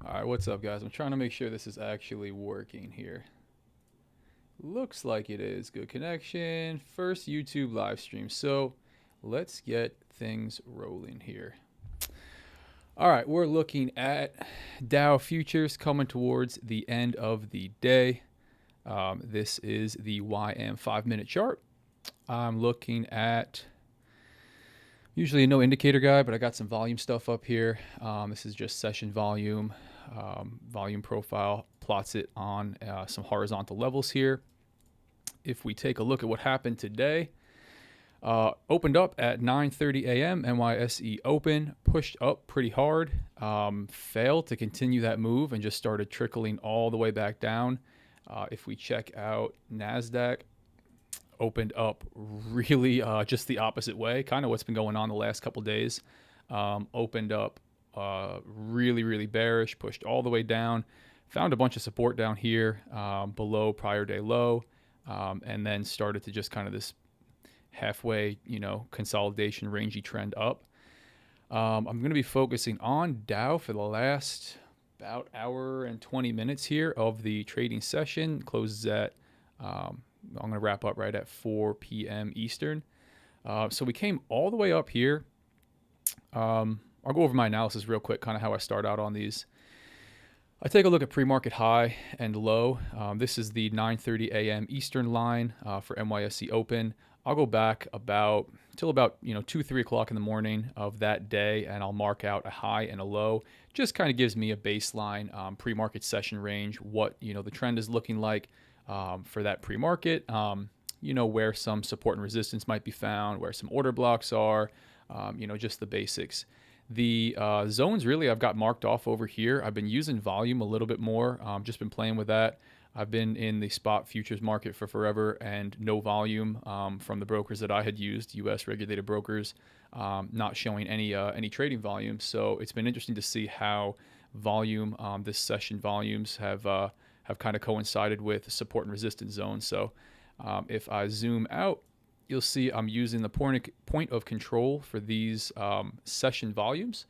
All right, what's up, guys? I'm trying to make sure this is actually working here. Looks like it is. Good connection. First YouTube live stream. So let's get things rolling here. All right, we're looking at Dow futures coming towards the end of the day. This is the YM 5-minute chart. I'm looking at usually a no indicator guy, but I got some volume stuff up here. This is just session volume. Volume profile plots it on some horizontal levels here. If we take a look at what happened today, opened up at 9:30 a.m. NYSE open, pushed up pretty hard, failed to continue that move and just started trickling all the way back down. If we check out NASDAQ, opened up really just the opposite way, kind of what's been going on the last couple days. Opened up really bearish, pushed all the way down, found a bunch of support down here below prior day low, and then started to just kind of this halfway, consolidation rangy trend up. I'm going to be focusing on Dow for the last about hour and 20 minutes here of the trading session. Closes at, I'm going to wrap up right at 4 p.m. Eastern. So we came all the way up here. I'll go over my analysis real quick, kind of how I start out on these. I take a look at pre-market high and low. This is the 9:30 a.m. Eastern line for NYSE Open. I'll go back till about 2-3 o'clock in the morning of that day, and I'll mark out a high and a low. Just kind of gives me a baseline pre-market session range, what the trend is looking like for that pre-market. Where some support and resistance might be found, where some order blocks are, just the basics. The zones really I've got marked off over here. I've been using volume a little bit more, just been playing with that. I've been in the spot futures market for forever and no volume from the brokers that I had used, U.S. regulated brokers, not showing any trading volume. So it's been interesting to see how volume, this session volumes have kind of coincided with support and resistance zones. So if I zoom out, you'll see I'm using the point of control for these session volumes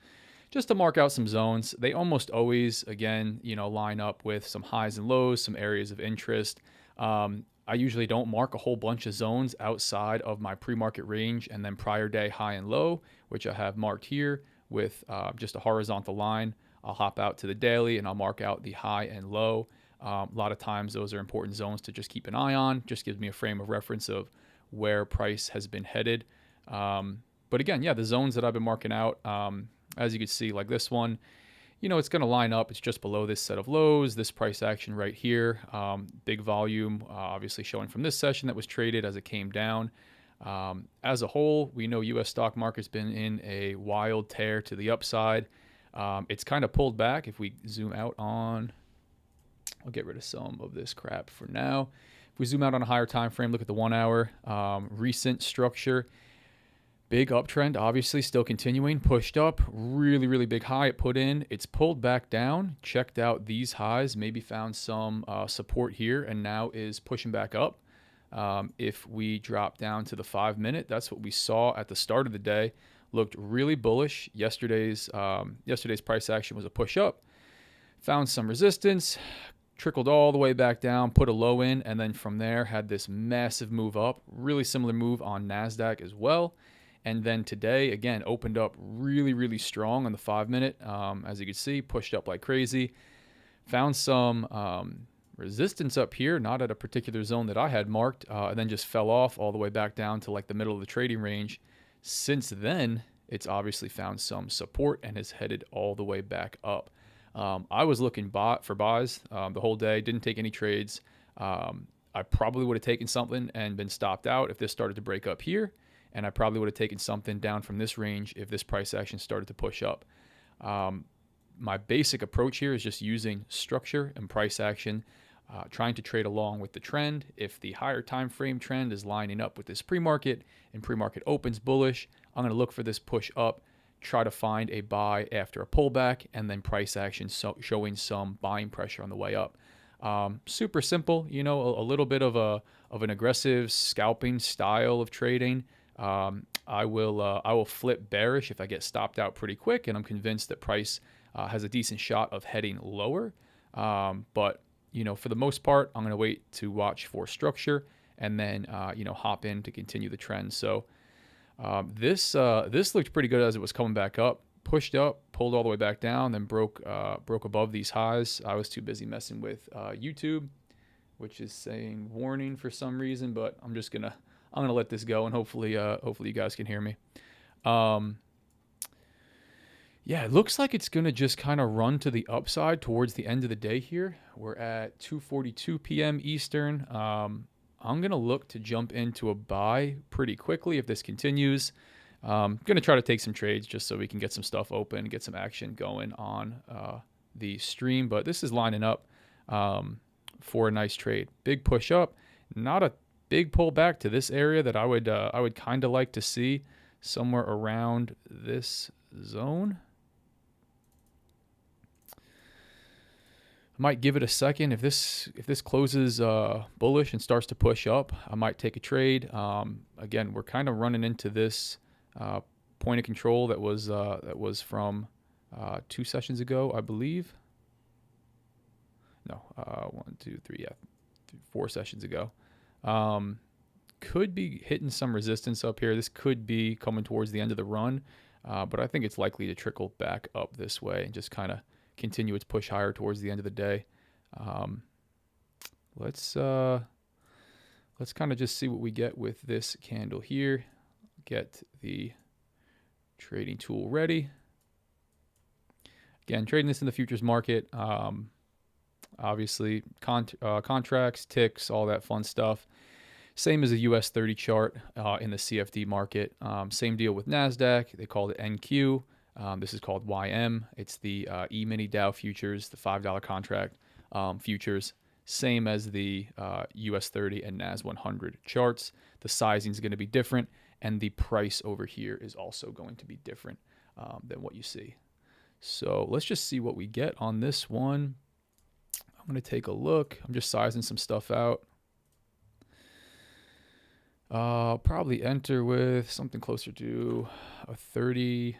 just to mark out some zones. They almost always, again, line up with some highs and lows, some areas of interest. I usually don't mark a whole bunch of zones outside of my pre-market range and then prior day high and low, which I have marked here with just a horizontal line. I'll hop out to the daily and I'll mark out the high and low. A lot of times those are important zones to just keep an eye on. Just gives me a frame of reference of where price has been headed. But again, the zones that I've been marking out, as you can see, like this one, it's going to line up. It's just below this set of lows, this price action right here. Big volume, obviously showing from this session that was traded as it came down. As a whole, we know U.S. stock market's been in a wild tear to the upside. It's kind of pulled back. If we zoom out on, I'll get rid of some of this crap for now. If we zoom out on a higher time frame, look at the 1 hour, recent structure, big uptrend, obviously still continuing, pushed up, really big high it put in. It's pulled back down, checked out these highs, maybe found some support here, and now is pushing back up. If we drop down to the 5-minute, that's what we saw at the start of the day. Looked really bullish. Yesterday's price action was a push up, found some resistance, trickled all the way back down, put a low in, and then from there had this massive move up. Really similar move on NASDAQ as well. And then today, again, opened up really strong on the 5-minute. As you can see, pushed up like crazy. Found some resistance up here, not at a particular zone that I had marked, and then just fell off all the way back down to like the middle of the trading range. Since then, it's obviously found some support and has headed all the way back up. I was looking for buys the whole day, didn't take any trades. I probably would have taken something and been stopped out if this started to break up here, and I probably would have taken something down from this range if this price action started to push up. My basic approach here is just using structure and price action, trying to trade along with the trend. If the higher time frame trend is lining up with this pre-market and pre-market opens bullish, I'm going to look for this push up, try to find a buy after a pullback, and then price action showing some buying pressure on the way up. Super simple, a little bit of an aggressive scalping style of trading. I will flip bearish if I get stopped out pretty quick, and I'm convinced that price has a decent shot of heading lower. But for the most part, I'm going to wait to watch for structure and then hop in to continue the trend. So this looked pretty good as it was coming back up. Pushed up, pulled all the way back down, then broke above these highs. I was too busy messing with YouTube, which is saying warning for some reason, but I'm gonna let this go, and hopefully you guys can hear me. Yeah, it looks like it's gonna just kind of run to the upside towards the end of the day here. We're at 2:42 p.m. Eastern. I'm gonna look to jump into a buy pretty quickly if this continues. Going to try to take some trades just so we can get some stuff open, get some action going on the stream. But this is lining up for a nice trade. Big push up, not a big pullback to this area that I would kind of like to see somewhere around this zone. I might give it a second. If this closes bullish and starts to push up, I might take a trade. Again, we're kind of running into this point of control that was from 2 sessions ago, I believe. No, 1, 2, 3, 4 sessions ago. Could be hitting some resistance up here. This could be coming towards the end of the run, but I think it's likely to trickle back up this way and just kind of continue its push higher towards the end of the day. Let's kind of just see what we get with this candle here. Get the trading tool ready. Again, trading this in the futures market. Obviously, contracts, ticks, all that fun stuff. Same as a US 30 chart in the CFD market. Same deal with NASDAQ. They called it NQ. This is called YM. It's the E-mini Dow futures, the $5 contract futures. Same as the US 30 and NAS 100 charts. The sizing is going to be different, and the price over here is also going to be different than what you see. So let's just see what we get on this one. I'm going to take a look. I'm just sizing some stuff out. Probably enter with something closer to a 30,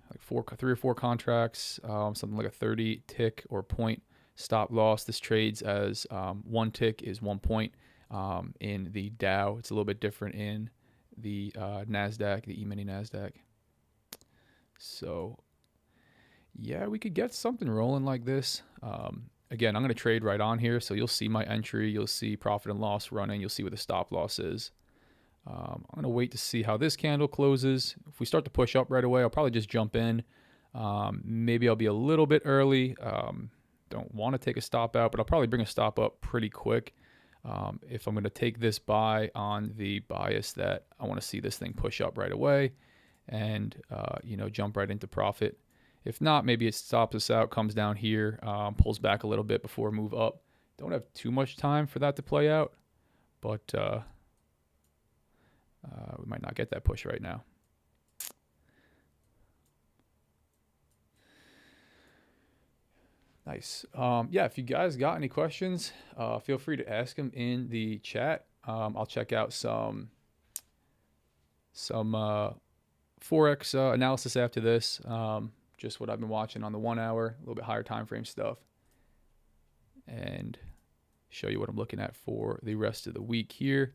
like 3 or 4 contracts, something like a 30 tick or point stop loss. This trades as 1 tick is 1 point in the Dow. It's a little bit different in the NASDAQ, the E-mini NASDAQ. So yeah, we could get something rolling like this. Again, I'm going to trade right on here. So you'll see my entry. You'll see profit and loss running. You'll see what the stop loss is. I'm going to wait to see how this candle closes. If we start to push up right away, I'll probably just jump in. Maybe I'll be a little bit early. Don't want to take a stop out, but I'll probably bring a stop up pretty quick. If I'm going to take this buy on the bias that I want to see this thing push up right away and, jump right into profit. If not, maybe it stops us out, comes down here, pulls back a little bit before move up. Don't have too much time for that to play out, but we might not get that push right now. Nice. Yeah, if you guys got any questions, feel free to ask them in the chat. I'll check out some Forex analysis after this. Just what I've been watching on the 1 hour, a little bit higher time frame stuff, and show you what I'm looking at for the rest of the week here.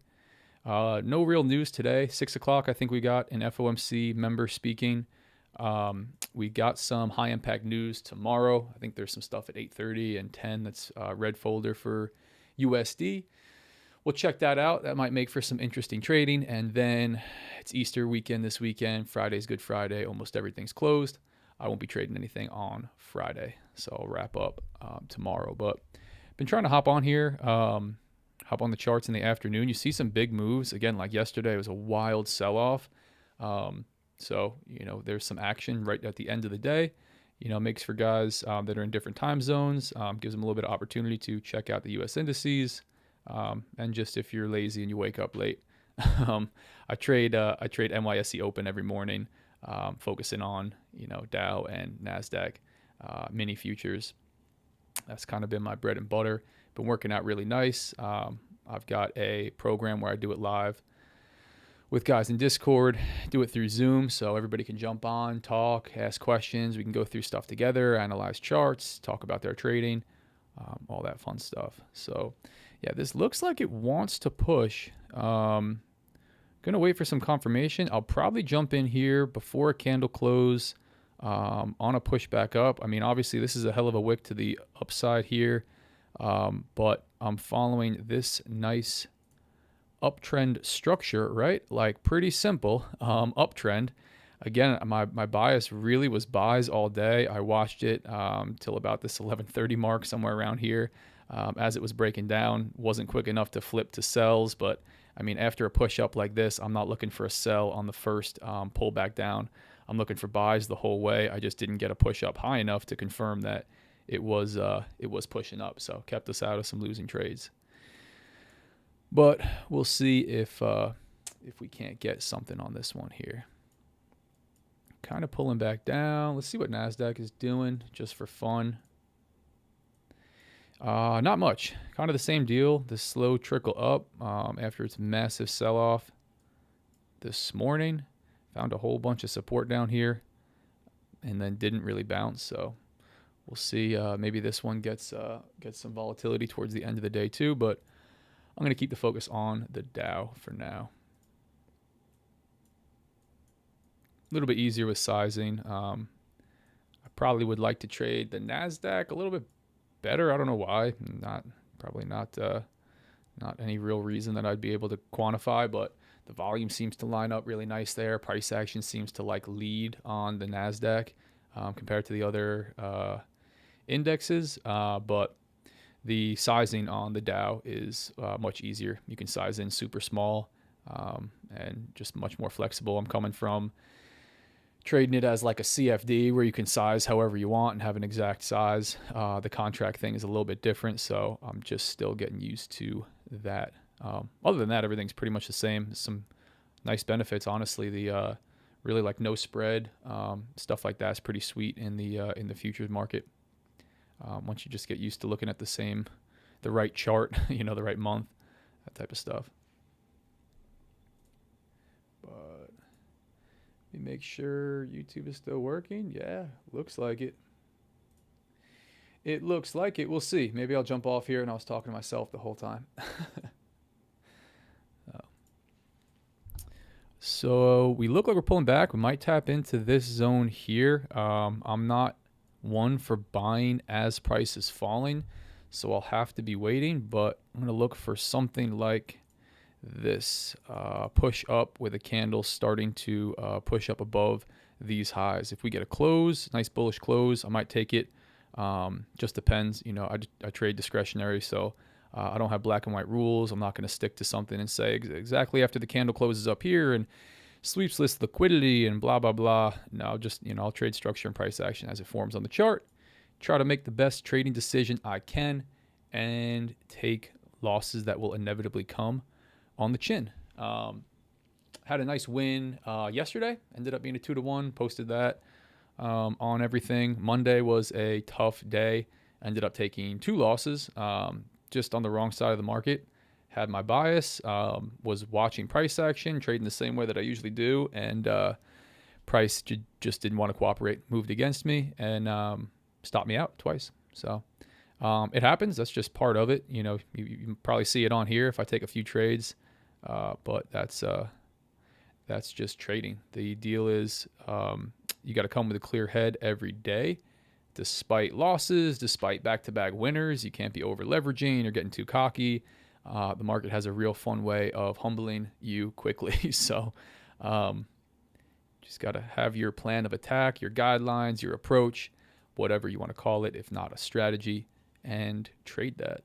No real news today. 6 o'clock, I think we got an FOMC member speaking. We got some high impact news tomorrow. I think there's some stuff at 8:30 and 10 that's red folder for USD. We'll check that out. That might make for some interesting trading. And then it's Easter weekend this weekend. Friday's Good Friday. Almost everything's closed. I won't be trading anything on Friday, so I'll wrap up tomorrow. But been trying to hop on here, hop on the charts in the afternoon. You see some big moves. Again, like yesterday, it was a wild sell-off. So, there's some action right at the end of the day. Makes for guys that are in different time zones, gives them a little bit of opportunity to check out the U.S. indices. And just if you're lazy and you wake up late, I trade NYSE Open every morning, focusing on, Dow and NASDAQ mini futures. That's kind of been my bread and butter. Been working out really nice. I've got a program where I do it live with guys in Discord, do it through Zoom so everybody can jump on, talk, ask questions. We can go through stuff together, analyze charts, talk about their trading, all that fun stuff. So yeah, this looks like it wants to push. Gonna wait for some confirmation. I'll probably jump in here before a candle close on a push back up. I mean, obviously this is a hell of a wick to the upside here, but I'm following this nice uptrend structure, right? Like pretty simple uptrend. Again, my bias really was buys all day. I watched it till about this 11:30 mark, somewhere around here. As it was breaking down, wasn't quick enough to flip to sells, but I mean, after a push up like this, I'm not looking for a sell on the first pullback down. I'm looking for buys the whole way. I just didn't get a push up high enough to confirm that it was pushing up, so kept us out of some losing trades. But we'll see if we can't get something on this one here. Kind of pulling back down. Let's see what NASDAQ is doing just for fun. Not much. Kind of the same deal. The slow trickle up after its massive sell-off this morning. Found a whole bunch of support down here and then didn't really bounce. So we'll see. Maybe this one gets some volatility towards the end of the day too, but I'm going to keep the focus on the Dow for now. A little bit easier with sizing. I probably would like to trade the NASDAQ a little bit better. I don't know why. Probably not any real reason that I'd be able to quantify, but the volume seems to line up really nice there. Price action seems to like lead on the NASDAQ compared to the other indexes, but the sizing on the Dow is much easier. You can size in super small and just much more flexible. I'm coming from trading it as like a CFD where you can size however you want and have an exact size. The contract thing is a little bit different, so I'm just still getting used to that. Other than that, everything's pretty much the same. Some nice benefits, honestly. The really like no spread stuff like that's pretty sweet in the futures market. Once you just get used to looking at the right chart, the right month, that type of stuff. But let me make sure YouTube is still working. Yeah, looks like it. It looks like it. We'll see. Maybe I'll jump off here and I was talking to myself the whole time. So we look like we're pulling back. We might tap into this zone here. I'm not one for buying as price is falling, so I'll have to be waiting, but I'm going to look for something like this push up with a candle starting to push up above these highs. If we get a close, nice bullish close, I might take it. Just depends. I trade discretionary, so I don't have black and white rules. I'm not going to stick to something and say exactly after the candle closes up here and sweeps list liquidity and blah, blah, blah. No, just, I'll trade structure and price action as it forms on the chart. Try to make the best trading decision I can and take losses that will inevitably come on the chin. Had a nice win yesterday. Ended up being a 2-to-1. Posted that on everything. Monday was a tough day. Ended up taking 2 losses just on the wrong side of the market. Had my bias, was watching price action, trading the same way that I usually do, and price just didn't want to cooperate, moved against me, and stopped me out twice. So it happens. That's just part of it. You can probably see it on here if I take a few trades, but that's just trading. The deal is you got to come with a clear head every day. Despite losses, despite back-to-back winners, you can't be over-leveraging or getting too cocky. The market has a real fun way of humbling you quickly. So just got to have your plan of attack, your guidelines, your approach, whatever you want to call it, if not a strategy, and trade that.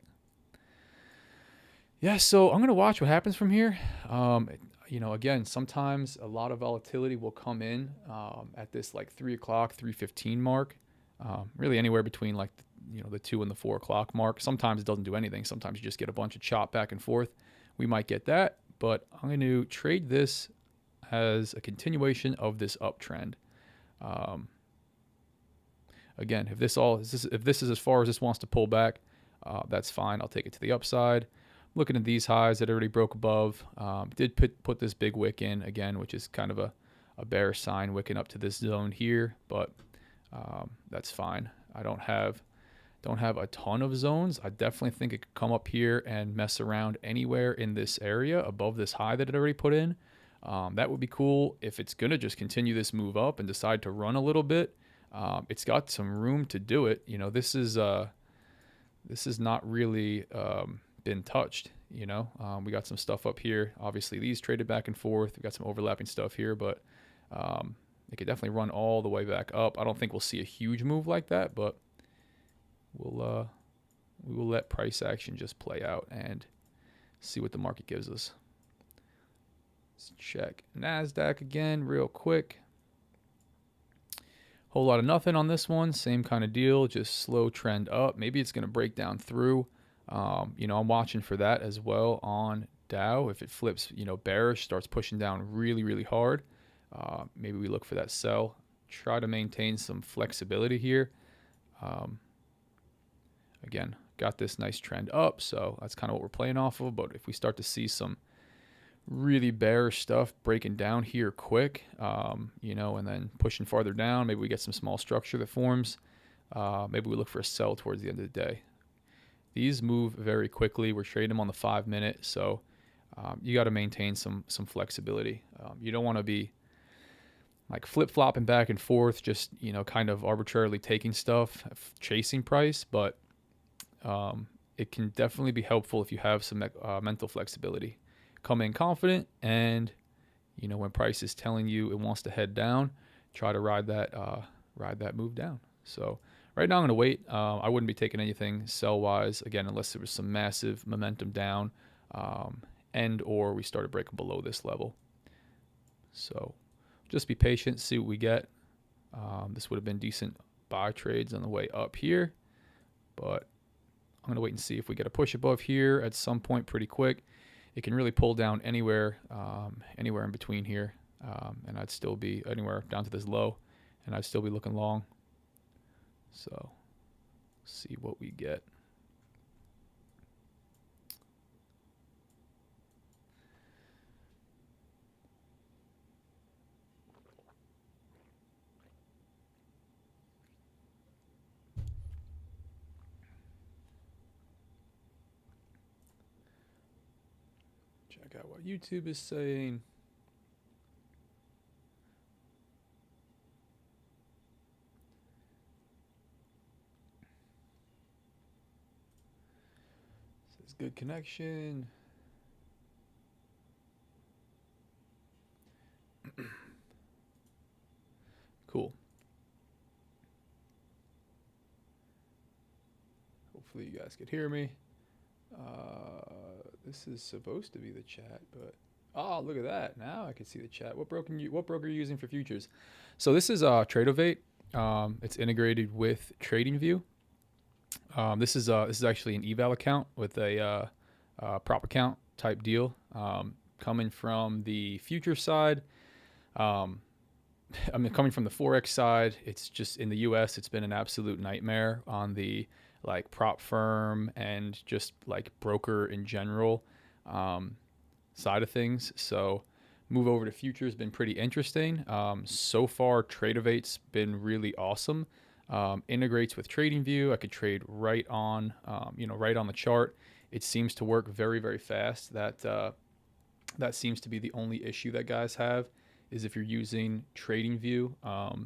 Yeah, so I'm going to watch what happens from here. Again, sometimes a lot of volatility will come in at this like 3 o'clock, 3:15 mark. Really anywhere between like the 2 and the 4 o'clock mark. Sometimes it doesn't do anything. Sometimes you just get a bunch of chop back and forth. We might get that, but I'm going to trade this as a continuation of this uptrend. Again, if this is as far as this wants to pull back, that's fine. I'll take it to the upside. looking at these highs that already broke above. Did put this big wick in again, which is kind of a bearish sign, wicking up to this zone here, but that's fine. I don't have a ton of zones. I definitely think it could come up here and mess around anywhere in this area above this high that it already put in. That would be cool. If it's gonna just continue this move up and decide to run a little bit, it's got some room to do it. You know, this is not really been touched. You know, we got some stuff up here. Obviously, these traded back and forth. We got some overlapping stuff here, but it could definitely run all the way back up. I don't think we'll see a huge move like that, but we will let price action just play out and see what the market gives us. Let's check NASDAQ again real quick. Whole lot of nothing on this one. Same kind of deal, just slow trend up. Maybe it's going to break down through. You know, I'm watching for that as well on Dow. If it flips, you know, bearish, starts pushing down really, really hard, maybe we look for that sell. Try to maintain some flexibility here. Again, got this nice trend up, so that's kind of what we're playing off of. But if we start to see some really bearish stuff breaking down here quick, you know, and then pushing farther down, maybe we get some small structure that forms. Maybe we look for a sell towards the end of the day. These move very quickly. We're trading them on the 5-minute, so you got to maintain some flexibility. You don't want to be like flip-flopping back and forth, just, you know, kind of arbitrarily taking stuff, chasing price, but it can definitely be helpful if you have some mental flexibility. Come in confident, and, you know, when price is telling you it wants to head down, try to ride that move down. So right now I'm going to wait. I wouldn't be taking anything sell-wise, again, unless there was some massive momentum down, and or we started breaking below this level. So just be patient, see what we get. This would have been decent buy trades on the way up here, but I'm going to wait and see if we get a push above here at some point pretty quick. It can really pull down anywhere in between here, and I'd still be anywhere down to this low, and I'd still be looking long. So see what we get. Check out what YouTube is saying. Says good connection. Cool. Hopefully you guys could hear me. This is supposed to be the chat, but oh, look at that! Now I can see the chat. What broker are you using for futures? So this is Tradeovate. It's integrated with TradingView. This is actually an eval account with a prop account type deal, coming from the future side. I mean, coming from the Forex side, it's just in the US, it's been an absolute nightmare on the like prop firm and just like broker in general side of things. So move over to futures has been pretty interesting. So far, Tradeovate's been really awesome. Integrates with TradingView. I could trade right on, right on the chart. It seems to work very, very fast. That seems to be the only issue that guys have, is if you're using TradingView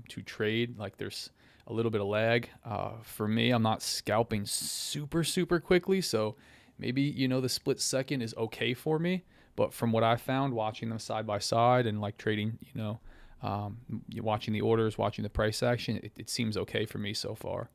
to trade, like there's a little bit of lag. For me, I'm not scalping super, super quickly, so maybe, the split second is okay for me. But from what I found watching them side by side and like trading, watching the orders, watching the price action, it seems okay for me so far.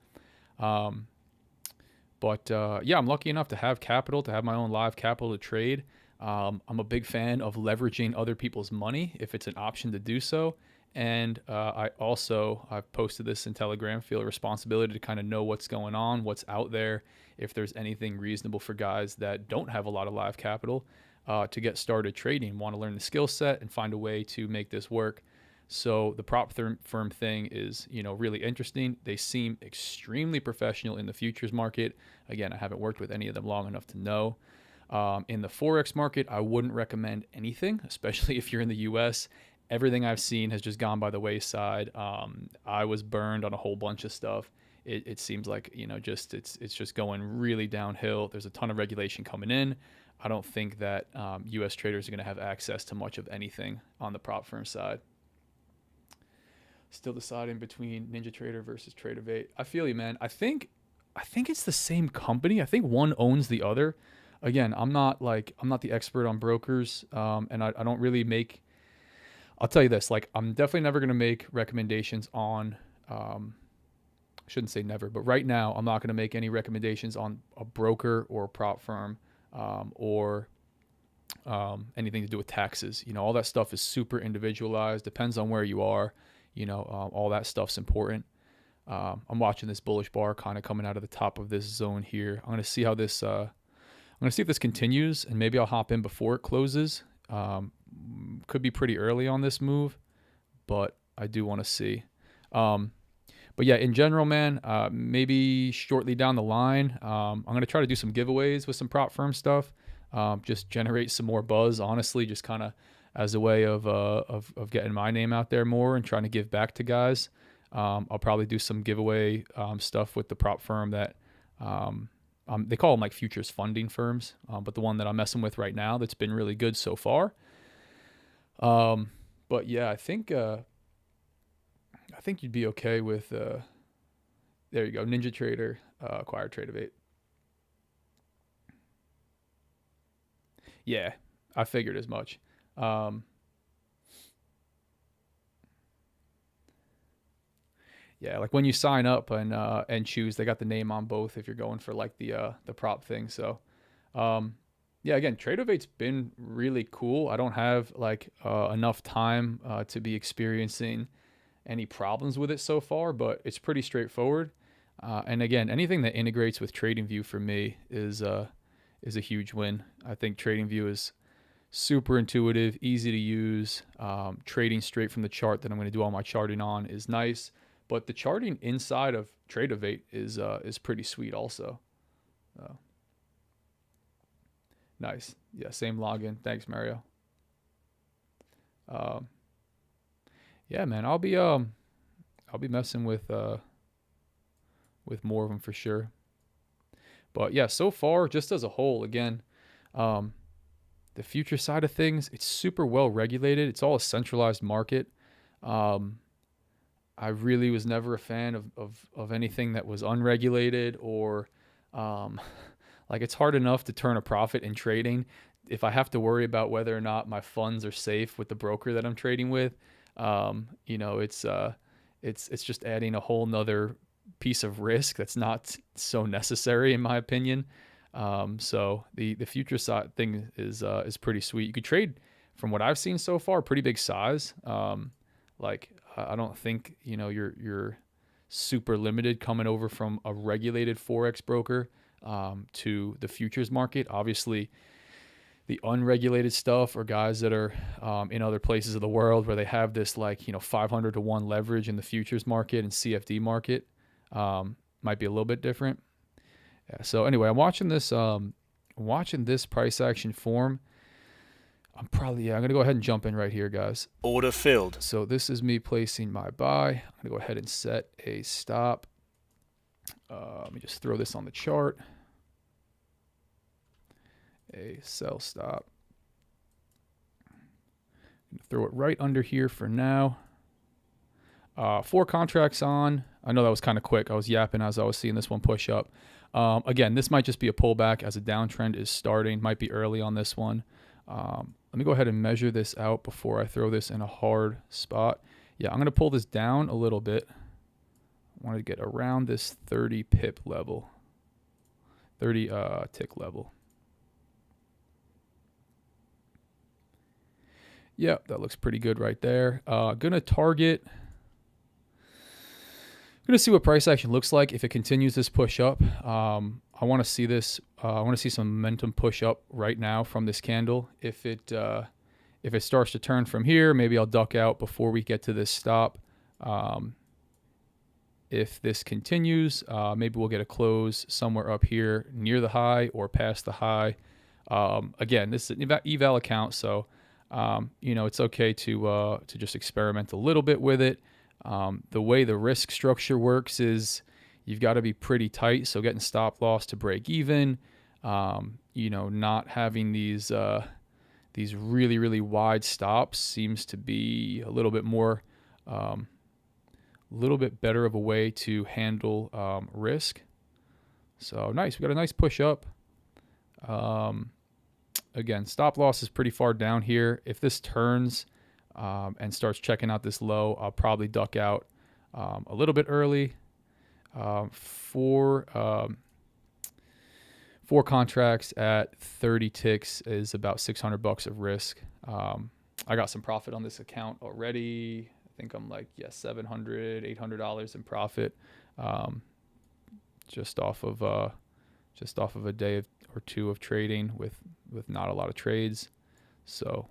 But I'm lucky enough to have capital, to have my own live capital to trade. I'm a big fan of leveraging other people's money if it's an option to do so. And I've posted this in Telegram, feel a responsibility to kind of know what's going on, what's out there, if there's anything reasonable for guys that don't have a lot of live capital to get started trading, want to learn the skill set and find a way to make this work. So the prop firm thing is, really interesting. They seem extremely professional in the futures market. Again, I haven't worked with any of them long enough to know. In the Forex market, I wouldn't recommend anything, especially if you're in the US. Everything I've seen has just gone by the wayside. I was burned on a whole bunch of stuff. It seems like, it's just going really downhill. There's a ton of regulation coming in. I don't think that US traders are going to have access to much of anything on the prop firm side. Still deciding between NinjaTrader versus Tradeovate. I feel you, man. I think it's the same company. I think one owns the other. Again, I'm not the expert on brokers, and I don't really make. I'll tell you this: like, I'm definitely never going to make recommendations on. I shouldn't say never, but right now, I'm not going to make any recommendations on a broker or a prop firm, or anything to do with taxes. All that stuff is super individualized. Depends on where you are. All that stuff's important. I'm watching this bullish bar kind of coming out of the top of this zone here. I'm going to see how this. I'm going to see if this continues, and maybe I'll hop in before it closes. Could be pretty early on this move, but I do want to see. But yeah, in general, man, maybe shortly down the line, I'm going to try to do some giveaways with some prop firm stuff. Just generate some more buzz, honestly, just kind of as a way of getting my name out there more and trying to give back to guys. I'll probably do some giveaway stuff with the prop firm that they call them like futures funding firms, but the one that I'm messing with right now that's been really good so far. But yeah, I think you'd be okay with there you go, NinjaTrader, acquire Tradeovate. Yeah, I figured as much. Yeah, like when you sign up and choose, they got the name on both if you're going for like the prop thing. So, yeah, again, Tradeovate's been really cool. I don't have like enough time to be experiencing any problems with it so far, but it's pretty straightforward. And again, anything that integrates with TradingView for me is a huge win. I think TradingView is super intuitive, easy to use. Trading straight from the chart that I'm going to do all my charting on is nice, but the charting inside of Tradeovate is pretty sweet also. Nice. Yeah, same login. Thanks, Mario. Yeah, man, I'll be messing with more of them for sure. But yeah, so far, just as a whole, again, the future side of things, it's super well regulated. It's all a centralized market. I really was never a fan of anything that was unregulated or like it's hard enough to turn a profit in trading. If I have to worry about whether or not my funds are safe with the broker that I'm trading with, it's just adding a whole nother piece of risk that's not so necessary in my opinion. So the future side thing is pretty sweet. You could trade, from what I've seen so far, pretty big size. Like I don't think you're super limited coming over from a regulated Forex broker to the futures market. Obviously, the unregulated stuff are guys that are in other places of the world where they have this 500 to 1 leverage in the futures market and CFD market. Might be a little bit different. Yeah, so anyway, I'm watching this price action form. I'm going to go ahead and jump in right here, guys. Order filled. So this is me placing my buy. I'm going to go ahead and set a stop. Let me just throw this on the chart. A sell stop. Throw it right under here for now. 4 contracts on. I know that was kind of quick. I was yapping as I was seeing this one push up. Again, this might just be a pullback as a downtrend is starting. Might be early on this one. Let me go ahead and measure this out before I throw this in a hard spot. Yeah, I'm going to pull this down a little bit. I want to get around this 30 pip level. 30 tick level. Yep, that looks pretty good right there. Gonna see what price action looks like if it continues this push up. I want to see this. I want to see some momentum push up right now from this candle. If it starts to turn from here, maybe I'll duck out before we get to this stop. If this continues, maybe we'll get a close somewhere up here near the high or past the high. Again, this is an eval account, so you know, it's okay to just experiment a little bit with it. The way the risk structure works is you've got to be pretty tight, so getting stop loss to break even. You know, not having these really, really wide stops seems to be a little bit more, a little bit better of a way to handle risk. So nice. We got a nice push up. Again, stop loss is pretty far down here. If this turns and starts checking out this low, I'll probably duck out a little bit early. Four contracts at 30 ticks is about $600 of risk. I got some profit on this account already. I think I'm like, yeah, $700, $800 in profit, just off of a day or two of trading with not a lot of trades. So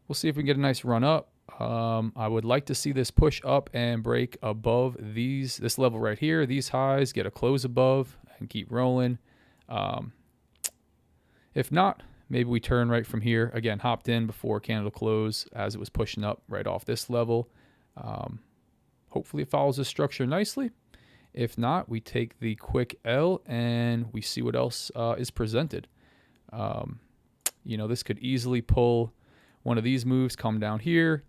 we'll see if we can get a nice run up. I would like to see this push up and break above this level right here, these highs, get a close above and keep rolling. If not, maybe we turn right from here. Again, hopped in before candle close as it was pushing up right off this level. Hopefully it follows this structure nicely. If not, we take the quick L and we see what else is presented. You know, this could easily pull one of these moves, come down here,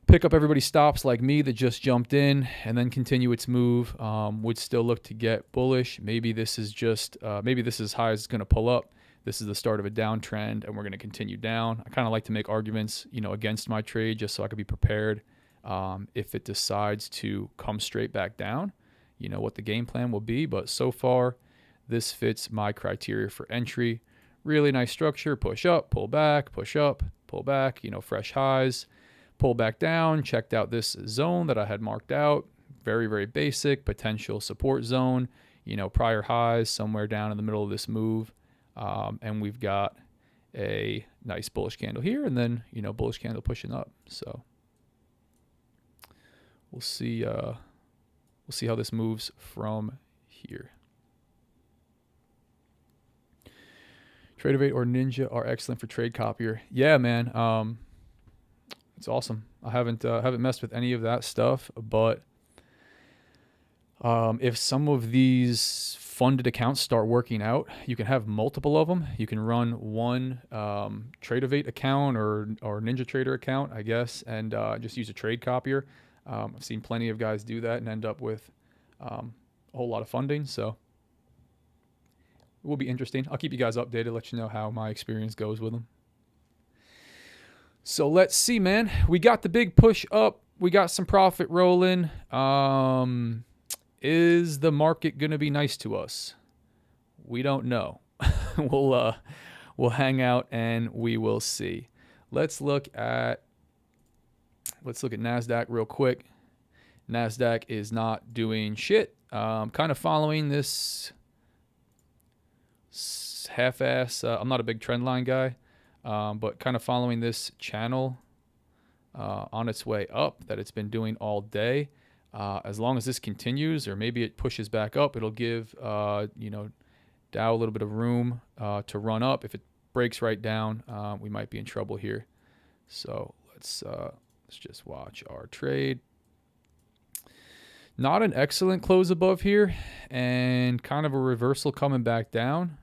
pick up everybody's stops like me that just jumped in, and then continue its move. Would still look to get bullish. Maybe this is just, maybe this is as high as it's going to pull up. This is the start of a downtrend, and we're going to continue down. I kind of like to make arguments, you know, against my trade just so I could be prepared if it decides to come straight back down. You know what the game plan will be, but so far, this fits my criteria for entry. Really nice structure, push up, pull back, push up, pull back, you know, fresh highs, pull back down, checked out this zone that I had marked out. Very, very basic, potential support zone, you know, prior highs somewhere down in the middle of this move. And we've got a nice bullish candle here and then, you know, bullish candle pushing up. So we'll see how this moves from here. Tradeovate or Ninja are excellent for trade copier. Yeah, man. It's awesome. I haven't messed with any of that stuff, but if some of these funded accounts start working out, you can have multiple of them. You can run one Tradeovate account or Ninja Trader account, I guess, and just use a trade copier. I've seen plenty of guys do that and end up with a whole lot of funding. So it will be interesting. I'll keep you guys updated, let you know how my experience goes with them. So let's see, man. We got the big push up. We got some profit rolling. Is the market going to be nice to us? We don't know. We'll hang out and we will see. Let's look at NASDAQ real quick. NASDAQ is not doing shit. Kind of following this half-ass. I'm not a big trend line guy, but kind of following this channel on its way up that it's been doing all day. As long as this continues, or maybe it pushes back up, it'll give you know, Dow a little bit of room to run up. If it breaks right down, we might be in trouble here. So let's just watch our trade. Not an excellent close above here, and kind of a reversal coming back down.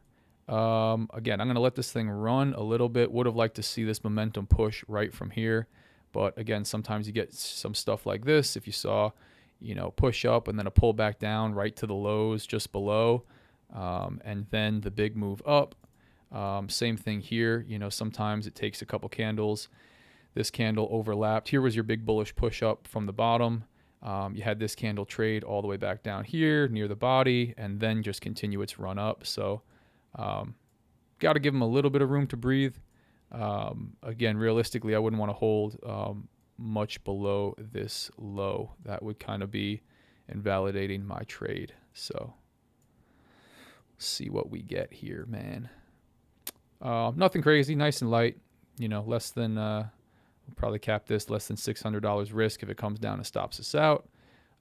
Again, I'm going to let this thing run a little bit. Would have liked to see this momentum push right from here. But again, sometimes you get some stuff like this. If you saw, you know, push up and then a pull back down right to the lows just below, and then the big move up. Same thing here. You know, sometimes it takes a couple candles. This candle overlapped. Here was your big bullish push up from the bottom. You had this candle trade all the way back down here near the body and then just continue its run up. So got to give them a little bit of room to breathe. Again, realistically, I wouldn't want to hold much below this low. That would kind of be invalidating my trade. So see what we get here, man. Nothing crazy, nice and light. You know, less than we'll probably cap this less than $600 risk if it comes down and stops us out.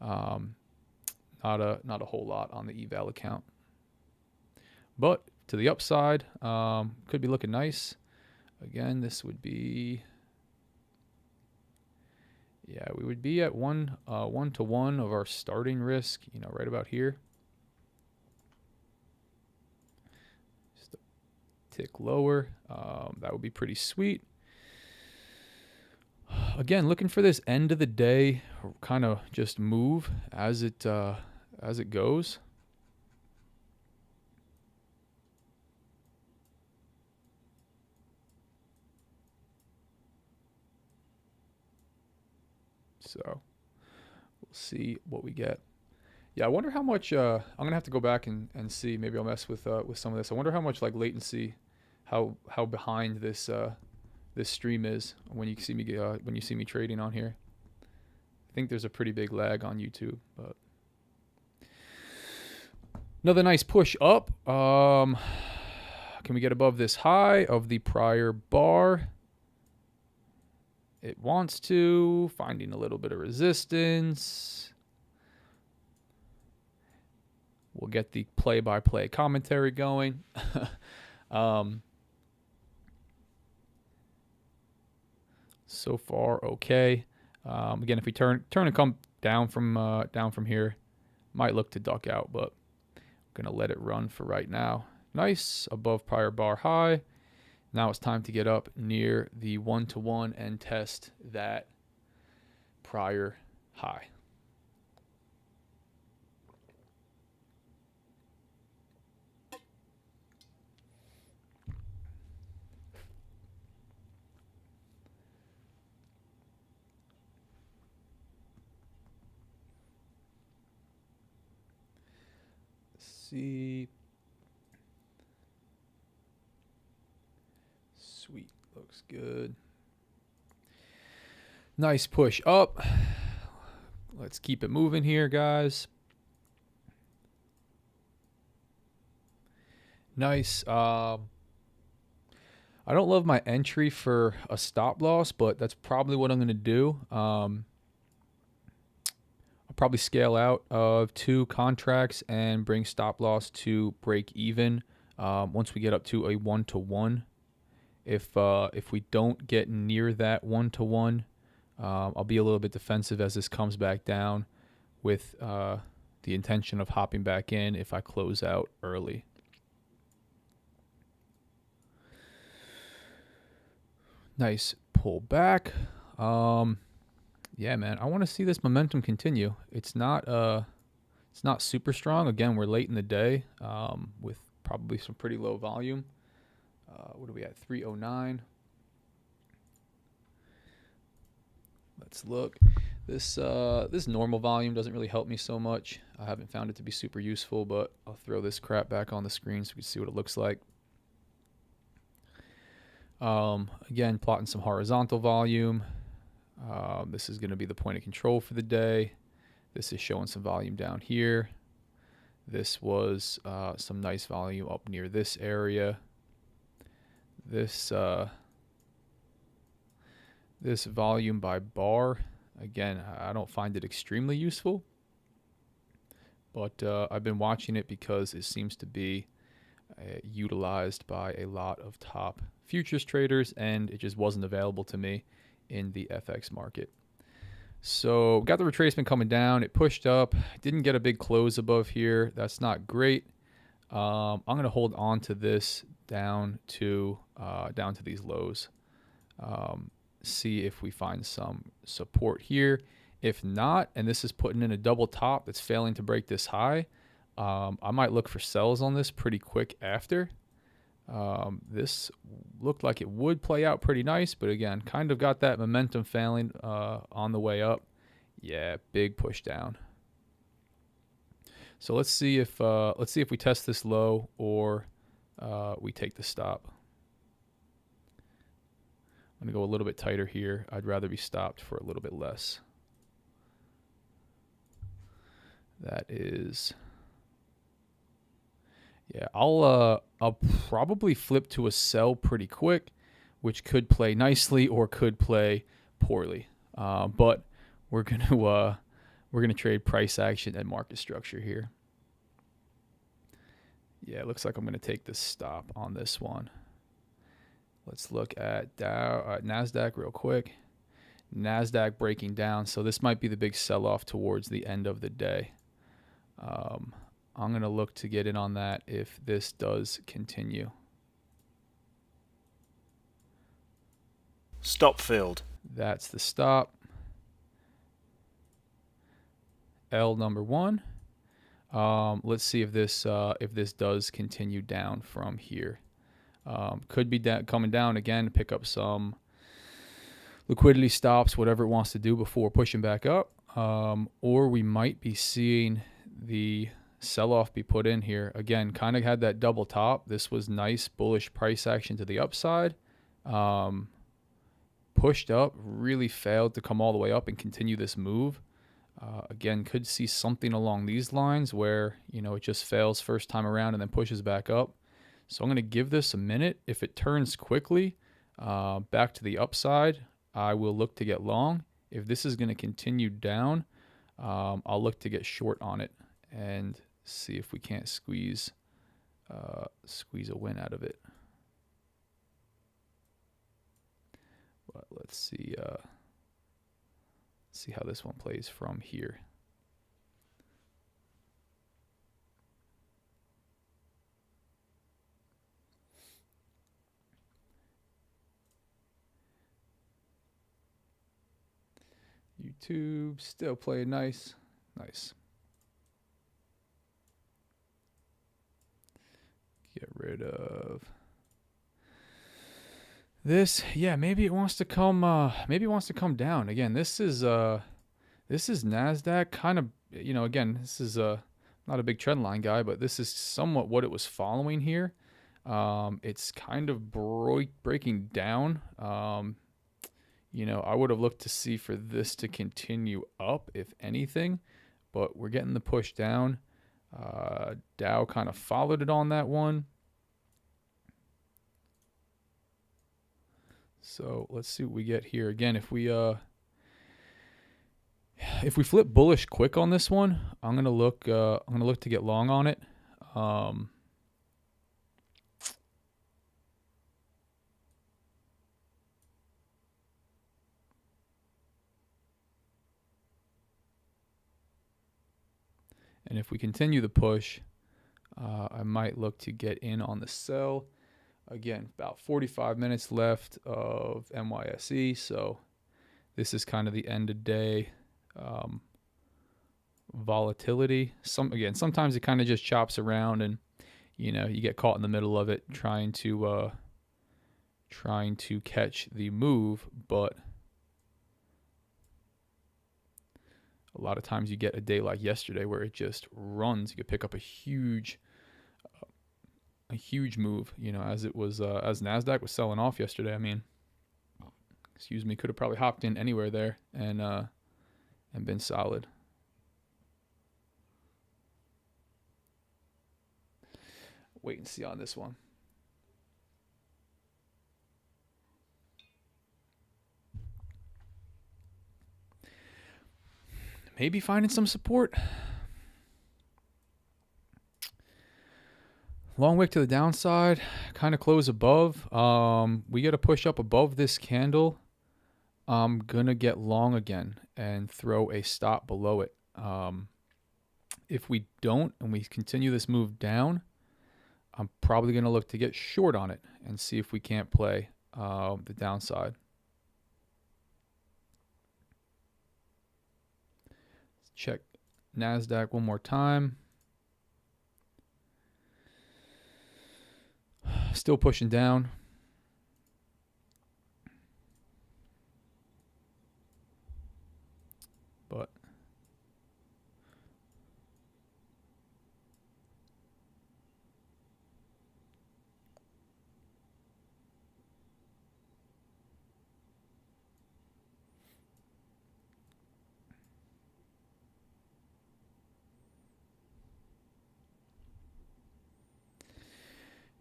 Not a whole lot on the eval account, but to the upside. Could be looking nice. Again, this would be, yeah, we would be at 1-to-1 of our starting risk, you know, right about here. Just a tick lower. That would be pretty sweet. Again, looking for this end of the day kind of just move as it goes. So we'll see what we get. Yeah, I wonder how much. I'm gonna have to go back and see. Maybe I'll mess with some of this. I wonder how much like latency, how behind this this stream is when you see me trading on here. I think there's a pretty big lag on YouTube, but another nice push up. Can we get above this high of the prior bar? It wants to, finding a little bit of resistance. We'll get the play-by-play commentary going. So far, okay. Again, if we turn and come down from here, might look to duck out, but I'm gonna let it run for right now. Nice, above prior bar high. Now it's time to get up near the 1-to-1 and test that prior high. Let's see. Sweet, looks good. Nice push up. Let's keep it moving here, guys. Nice. I don't love my entry for a stop loss, but that's probably what I'm going to do. I'll probably scale out of 2 contracts and bring stop loss to break even once we get up to a 1-to-1. If we don't get near that 1-to-1, I'll be a little bit defensive as this comes back down with the intention of hopping back in if I close out early. Nice pull back. Yeah, man, I want to see this momentum continue. It's not super strong. Again, we're late in the day with probably some pretty low volume. What are we at? 309. Let's look. This normal volume doesn't really help me so much. I haven't found it to be super useful, but I'll throw this crap back on the screen so we can see what it looks like. Again, plotting some horizontal volume. This is going to be the point of control for the day. This is showing some volume down here. This was some nice volume up near this area. This volume by bar, again, I don't find it extremely useful, but I've been watching it because it seems to be utilized by a lot of top futures traders, and it just wasn't available to me in the FX market. So got the retracement coming down. It pushed up. Didn't get a big close above here. That's not great. I'm going to hold on to this down to these lows. See if we find some support here. If not, and this is putting in a double top that's failing to break this high, I might look for sells on this pretty quick after. This looked like it would play out pretty nice, but again, kind of got that momentum failing on the way up. Yeah, big push down. So let's see if we test this low or we take the stop. I'm gonna go a little bit tighter here. I'd rather be stopped for a little bit less. That is, yeah. I'll probably flip to a sell pretty quick, which could play nicely or could play poorly. But we're gonna trade price action and market structure here. Yeah, it looks like I'm going to take the stop on this one. Let's look at NASDAQ real quick. NASDAQ breaking down. So this might be the big sell-off towards the end of the day. I'm going to look to get in on that if this does continue. Stop filled. That's the stop. L number 1. Let's see if this does continue down from here. Could be coming down again to pick up some liquidity stops, whatever it wants to do before pushing back up. Or we might be seeing the sell-off be put in here. Again, kind of had that double top. This was nice bullish price action to the upside. Pushed up, really failed to come all the way up and continue this move. Again, could see something along these lines where, it just fails first time around and then pushes back up. So I'm going to give this a minute. If it turns quickly back to the upside, I will look to get long. If this is going to continue down, I'll look to get short on it and see if we can't squeeze a win out of it. But let's see how this one plays from here. YouTube still playing nice. Nice. Get rid of this. Yeah, maybe it wants to come maybe it wants to come down. Again, this is NASDAQ kind of, again, this is not a big trend line guy, but this is somewhat what it was following here. It's kind of breaking down. I would have looked to see for this to continue up, if anything, but we're getting the push down. Dow kind of followed it on that one. So let's see what we get here. Again, if we flip bullish quick on this one, I'm gonna look to get long on it. And if we continue the push, I might look to get in on the sell. Again, about 45 minutes left of NYSE, so this is kind of the end of day volatility. Sometimes it kind of just chops around, and you get caught in the middle of it trying to catch the move, but a lot of times you get a day like yesterday where it just runs. You could pick up a huge move, as it was as NASDAQ was selling off yesterday. I mean, could have probably hopped in anywhere there and been solid. Wait and see on this one. Maybe finding some support. Long wick to the downside, kind of close above. We got to push up above this candle. I'm going to get long again and throw a stop below it. If we don't and we continue this move down, I'm probably going to look to get short on it and see if we can't play the downside. Check NASDAQ one more time. Still pushing down. But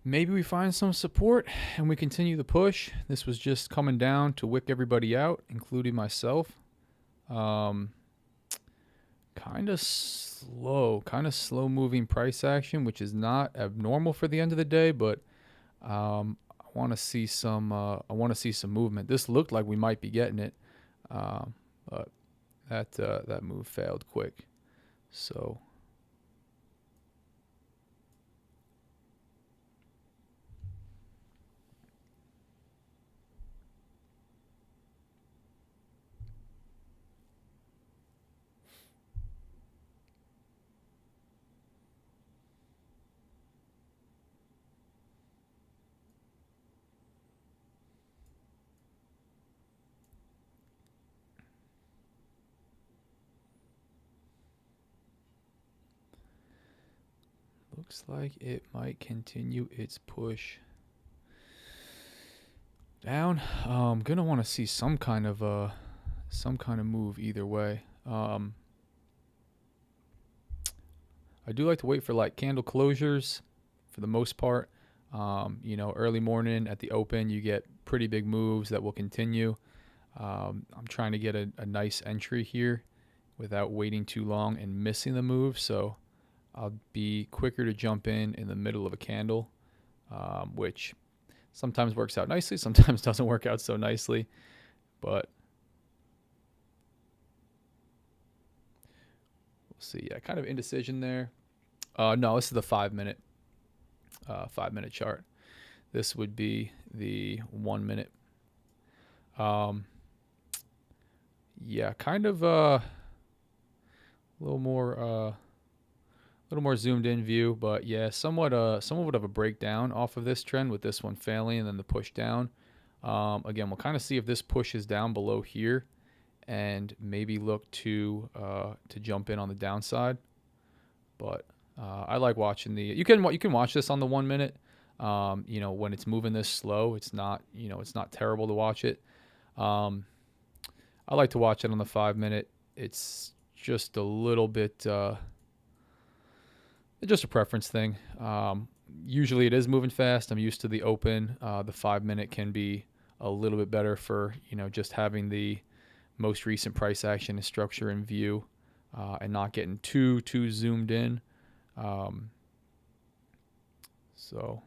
maybe we find some support and we continue the push. This was just coming down to wick everybody out, including myself. Kind of slow moving price action, which is not abnormal for the end of the day, but I want to see some movement. This looked like we might be getting it, but that move failed quick. So looks like it might continue its push down. I'm gonna want to see some kind of move either way. I do like to wait for like candle closures for the most part. Early morning at the open, you get pretty big moves that will continue. I'm trying to get a nice entry here without waiting too long and missing the move. So I'll be quicker to jump in the middle of a candle, which sometimes works out nicely, sometimes doesn't work out so nicely. But we'll see. Yeah, kind of indecision there. No, this is the 5-minute chart. This would be the 1 minute. Yeah, kind of a little more zoomed in view, but yeah, somewhat of a breakdown off of this trend, with this one failing and then the push down. Again, we'll kind of see if this pushes down below here and maybe look to jump in on the downside. But I like watching you can watch this on the 1 minute. When it's moving this slow, it's not terrible to watch it. I like to watch it on the 5 minute. It's just a little bit, just a preference thing. Usually it is moving fast. I'm used to the open. The 5 minute can be a little bit better for, just having the most recent price action and structure in view, and not getting too zoomed in. So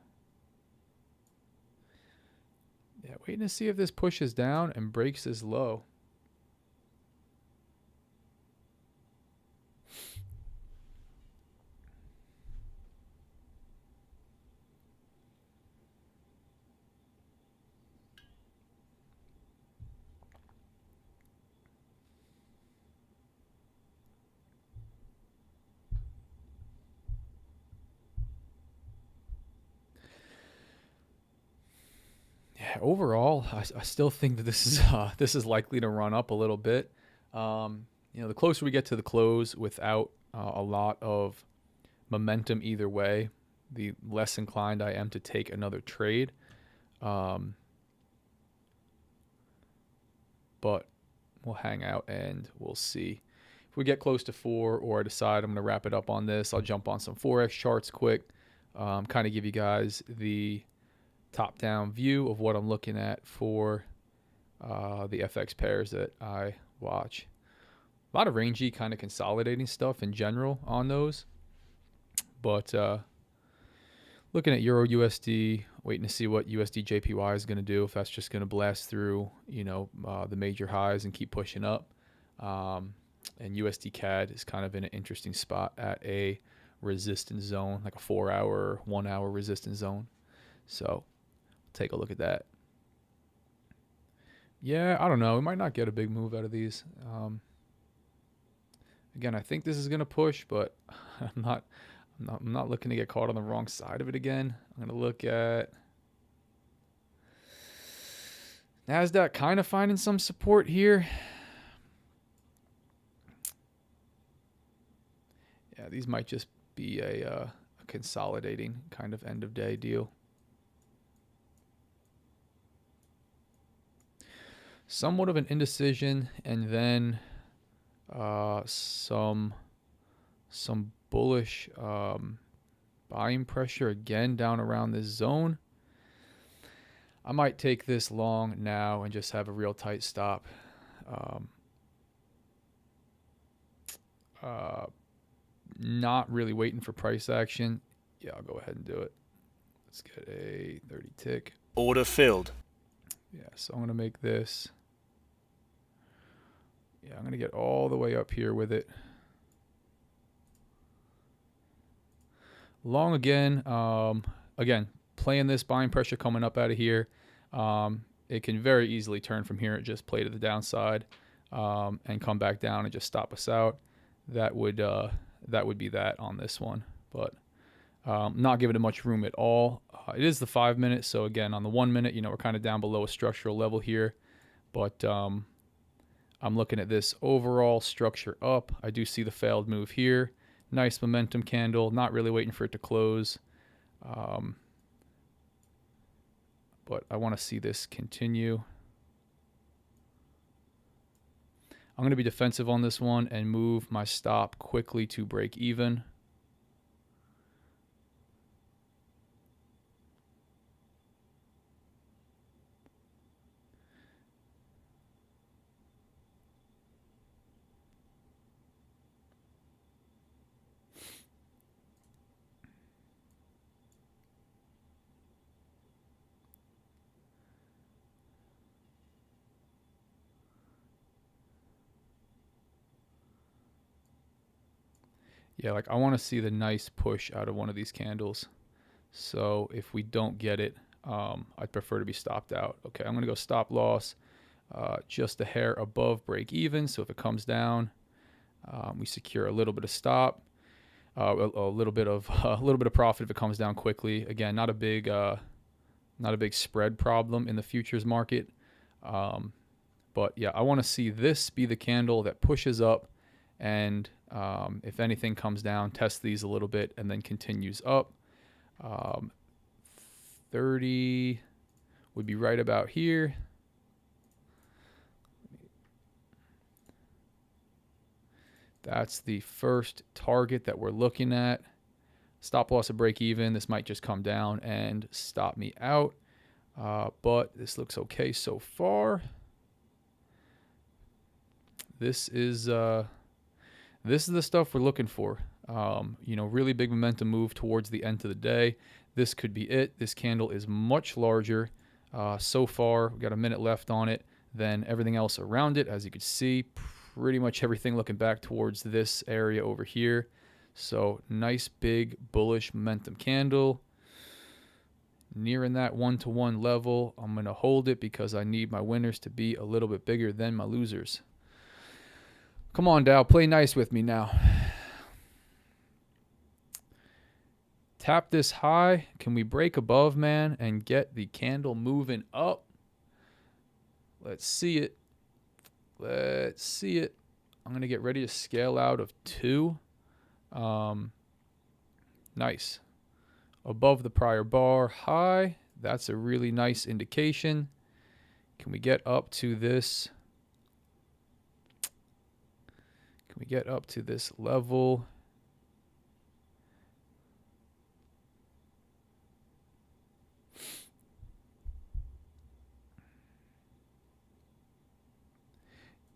yeah, waiting to see if this pushes down and breaks this low. Overall, I still think that this is likely to run up a little bit. The closer we get to the close without a lot of momentum either way, the less inclined I am to take another trade. But we'll hang out and we'll see. If we get close to 4, or I decide I'm going to wrap it up on this, I'll jump on some Forex charts quick, kind of give you guys the top-down view of what I'm looking at for the FX pairs that I watch. A lot of rangy kind of consolidating stuff in general on those. But looking at Euro USD, waiting to see what USD JPY is going to do, if that's just going to blast through, the major highs and keep pushing up. And USD CAD is kind of in an interesting spot at a resistance zone, like a 4-hour, 1-hour resistance zone. So take a look at that. Yeah, I don't know. We might not get a big move out of these. Again, I think this is going to push, but I'm not looking to get caught on the wrong side of it again. I'm going to look at NASDAQ kind of finding some support here. Yeah, these might just be a consolidating kind of end of day deal. Somewhat of an indecision, and then some bullish buying pressure again down around this zone. I might take this long now and just have a real tight stop. Not really waiting for price action. Yeah, I'll go ahead and do it. Let's get a 30 tick. Order filled. Yeah, so I'm going to make this. Yeah, I'm going to get all the way up here with it. Long again. Again, playing this buying pressure coming up out of here. It can very easily turn from here. It just play to the downside and come back down and just stop us out. That would be that on this one. But not giving it much room at all. It is the 5 minute, so again, on the 1 minute, we're kind of down below a structural level here. But I'm looking at this overall structure up. I do see the failed move here. Nice momentum candle. Not really waiting for it to close. But I want to see this continue. I'm going to be defensive on this one and move my stop quickly to break even. Yeah, like I want to see the nice push out of one of these candles. So if we don't get it, I'd prefer to be stopped out. Okay, I'm going to go stop loss just a hair above break even. So if it comes down, we secure a little bit of stop, a little bit of profit if it comes down quickly. Again, not a big spread problem in the futures market. But yeah, I want to see this be the candle that pushes up, and if anything comes down, test these a little bit and then continues up. 30 would be right about here. That's the first target that we're looking at. Stop loss of break even. This might just come down and stop me out. But this looks okay so far. This is the stuff we're looking for. Really big momentum move towards the end of the day. This could be it. This candle is much larger so far. We've got a minute left on it than everything else around it. As you can see, pretty much everything looking back towards this area over here. So nice big bullish momentum candle. Nearing that 1-to-1 level. I'm going to hold it because I need my winners to be a little bit bigger than my losers. Come on, Dow, play nice with me now. Tap this high. Can we break above, man, and get the candle moving up? Let's see it. Let's see it. I'm going to get ready to scale out of 2. Nice. Above the prior bar high. That's a really nice indication. Can we get up to this? Can we get up to this level?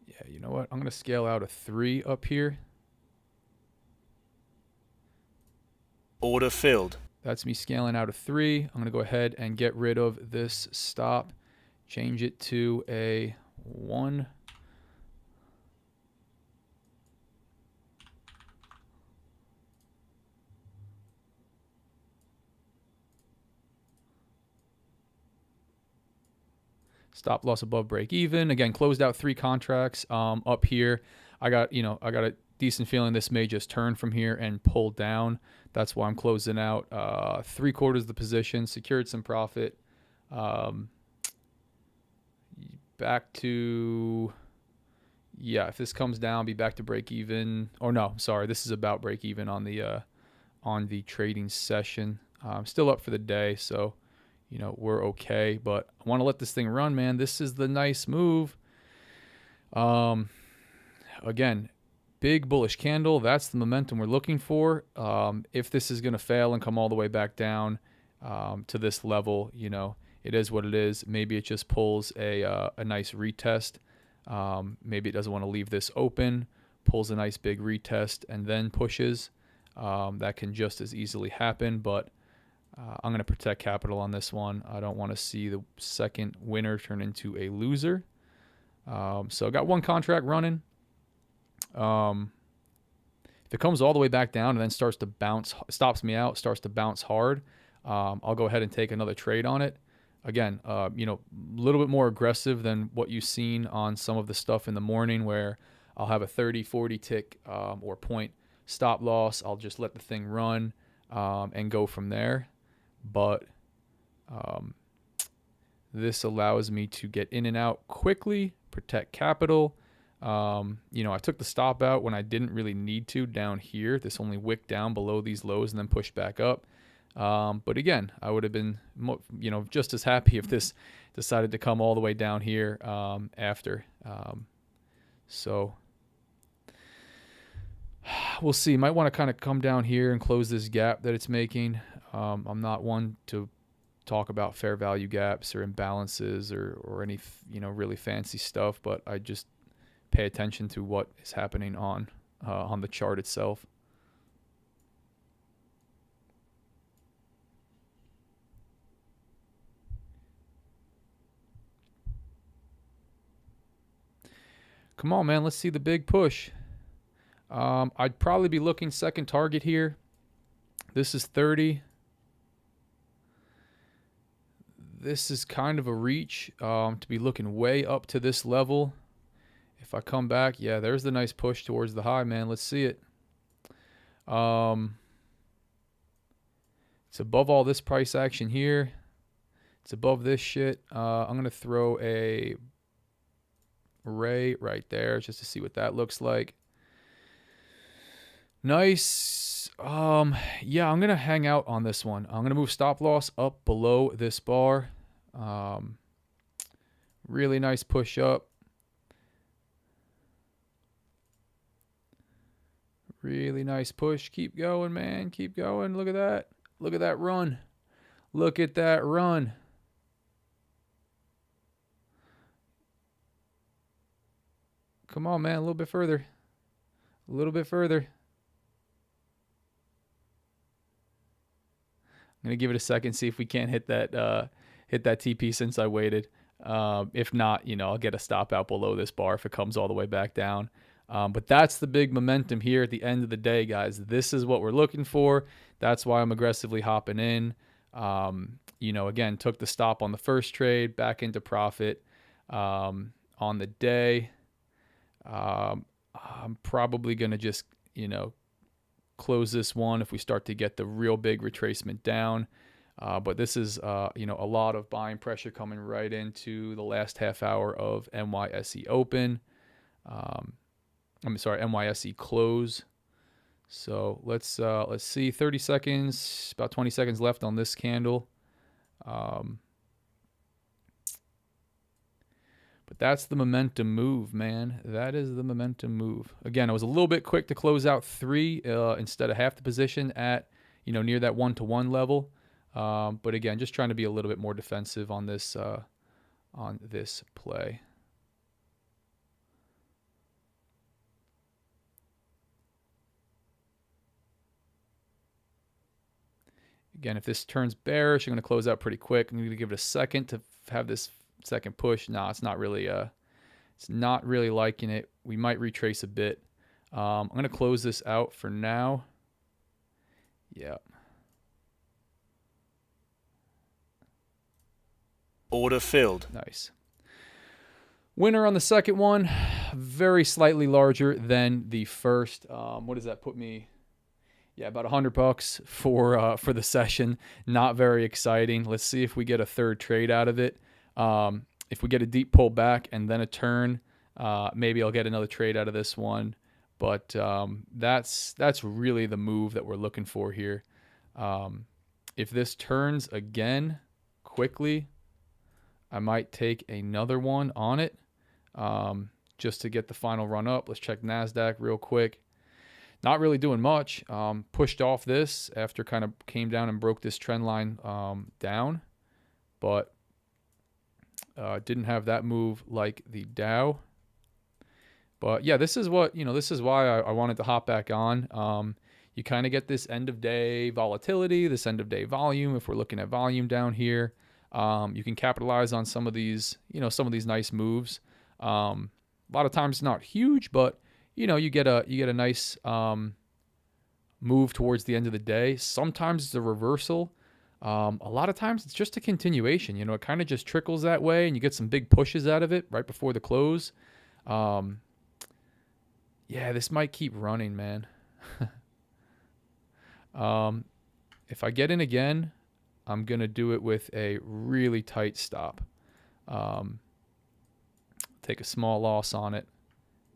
Yeah, you know what? I'm going to scale out a 3 up here. Order filled. That's me scaling out a 3. I'm going to go ahead and get rid of this stop. Change it to a 1. Stop loss above break even. Again, closed out 3 contracts up here. I got a decent feeling this may just turn from here and pull down. That's why I'm closing out 3/4 of the position, secured some profit. Back to, yeah, if this comes down, be back to break even. Or no, sorry, this is about break even on the trading session. I'm still up for the day, so we're okay, but I want to let this thing run, man. This is the nice move. Again, big bullish candle. That's the momentum we're looking for. If this is going to fail and come all the way back down to this level, it is what it is. Maybe it just pulls a nice retest. Maybe it doesn't want to leave this open, pulls a nice big retest and then pushes. That can just as easily happen, but I'm going to protect capital on this one. I don't want to see the second winner turn into a loser. So I got one contract running. If it comes all the way back down and then starts to bounce, stops me out, starts to bounce hard, I'll go ahead and take another trade on it. Again, a little bit more aggressive than what you've seen on some of the stuff in the morning where I'll have a 30, 40 tick or point stop loss. I'll just let the thing run and go from there. But this allows me to get in and out quickly, protect capital. I took the stop out when I didn't really need to down here. This only wicked down below these lows and then pushed back up. But again, I would have been, just as happy if this decided to come all the way down here after. So we'll see. Might want to kind of come down here and close this gap that it's making. I'm not one to talk about fair value gaps or imbalances or any really fancy stuff, but I just pay attention to what is happening on the chart itself. Come on, man. Let's see the big push. I'd probably be looking second target here. This is 30. This is kind of a reach to be looking way up to this level. If I come back, yeah, there's the nice push towards the high, man. Let's see it. It's above all this price action here. It's above this shit. I'm going to throw a ray right there just to see what that looks like. Nice. Yeah, I'm going to hang out on this one. I'm going to move stop loss up below this bar. Really nice push up. Really nice push. Keep going, man. Keep going. Look at that. Look at that run. Look at that run. Come on, man. A little bit further. A little bit further. I'm going to give it a second, see if we can't hit that TP since I waited. If not, I'll get a stop out below this bar if it comes all the way back down. But that's the big momentum here at the end of the day, guys. This is what we're looking for. That's why I'm aggressively hopping in. Again, took the stop on the first trade, back into profit on the day. I'm probably going to just, close this one if we start to get the real big retracement down. But this is, a lot of buying pressure coming right into the last half hour of NYSE Open. NYSE close. So let's see, 30 seconds, about 20 seconds left on this candle. But that's the momentum move, man. That is the momentum move. Again, I was a little bit quick to close out 3 instead of half the position at, near that 1-to-1 level. But again, just trying to be a little bit more defensive on this play. Again, if this turns bearish, I'm going to close out pretty quick. I'm going to give it a second to have this second push. No, it's not really liking it. We might retrace a bit. I'm going to close this out for now. Yeah. Order filled. Nice. Winner on the second one, very slightly larger than the first. What does that put me? Yeah, about $100 for the session. Not very exciting. Let's see if we get a third trade out of it. If we get a deep pull back and then a turn, maybe I'll get another trade out of this one. But that's really the move that we're looking for here. If this turns again quickly, I might take another one on it just to get the final run up. Let's check NASDAQ real quick. Not really doing much. Pushed off this after kind of came down and broke this trend line down. But didn't have that move like the Dow. But yeah, this is what, this is why I wanted to hop back on. You kind of get this end of day volatility, this end of day volume. If we're looking at volume down here, you can capitalize on some of these, some of these nice moves. A lot of times not huge, but you get a nice move towards the end of the day. Sometimes it's a reversal. A lot of times it's just a continuation. It kind of just trickles that way, and you get some big pushes out of it right before the close. Yeah, this might keep running, man. If I get in again, I'm going to do it with a really tight stop. Take a small loss on it,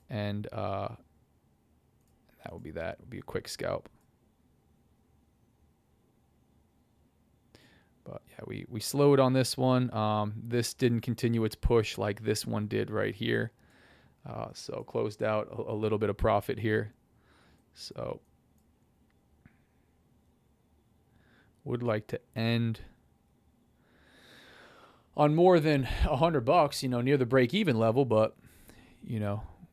and that will be that. It will be a quick scalp. But yeah, we slowed on this one. This didn't continue its push like this one did right here. So closed out a little bit of profit here. So would like to end on more than $100, near the break-even level, but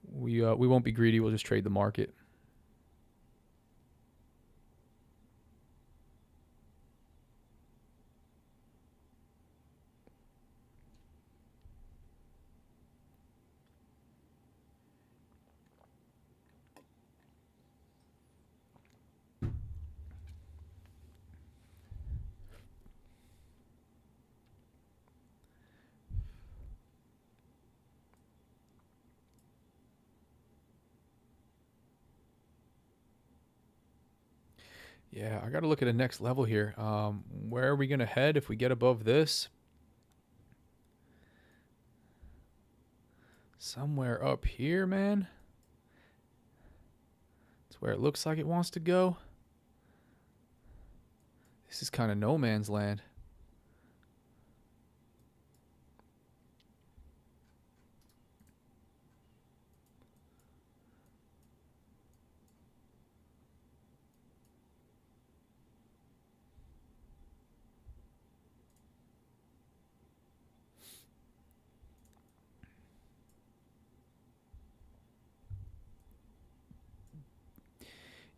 we won't be greedy. We'll just trade the market. Yeah, I got to look at the next level here. Where are we going to head if we get above this? Somewhere up here, man. It's where it looks like it wants to go. This is kind of no man's land.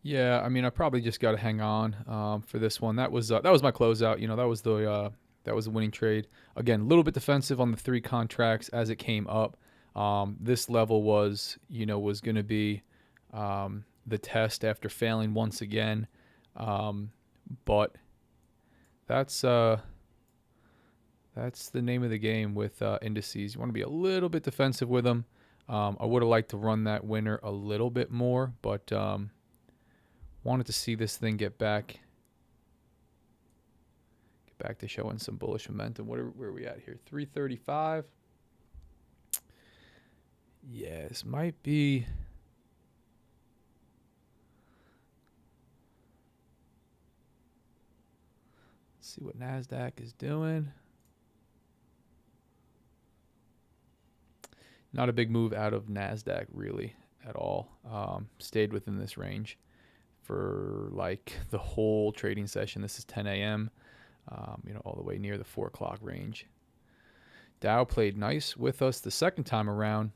Yeah, I mean, I probably just got to hang on for this one. That was my closeout. That was the winning trade. Again, a little bit defensive on the 3 contracts as it came up. This level was going to be the test after failing once again. But that's the name of the game with indices. You want to be a little bit defensive with them. I would have liked to run that winner a little bit more, but wanted to see this thing get back to showing some bullish momentum. Where are we at here? 335. Yeah, this might be. Let's see what NASDAQ is doing. Not a big move out of NASDAQ really at all. Stayed within this range for like the whole trading session. This is 10 a.m., all the way near the 4 o'clock range. Dow played nice with us the second time around.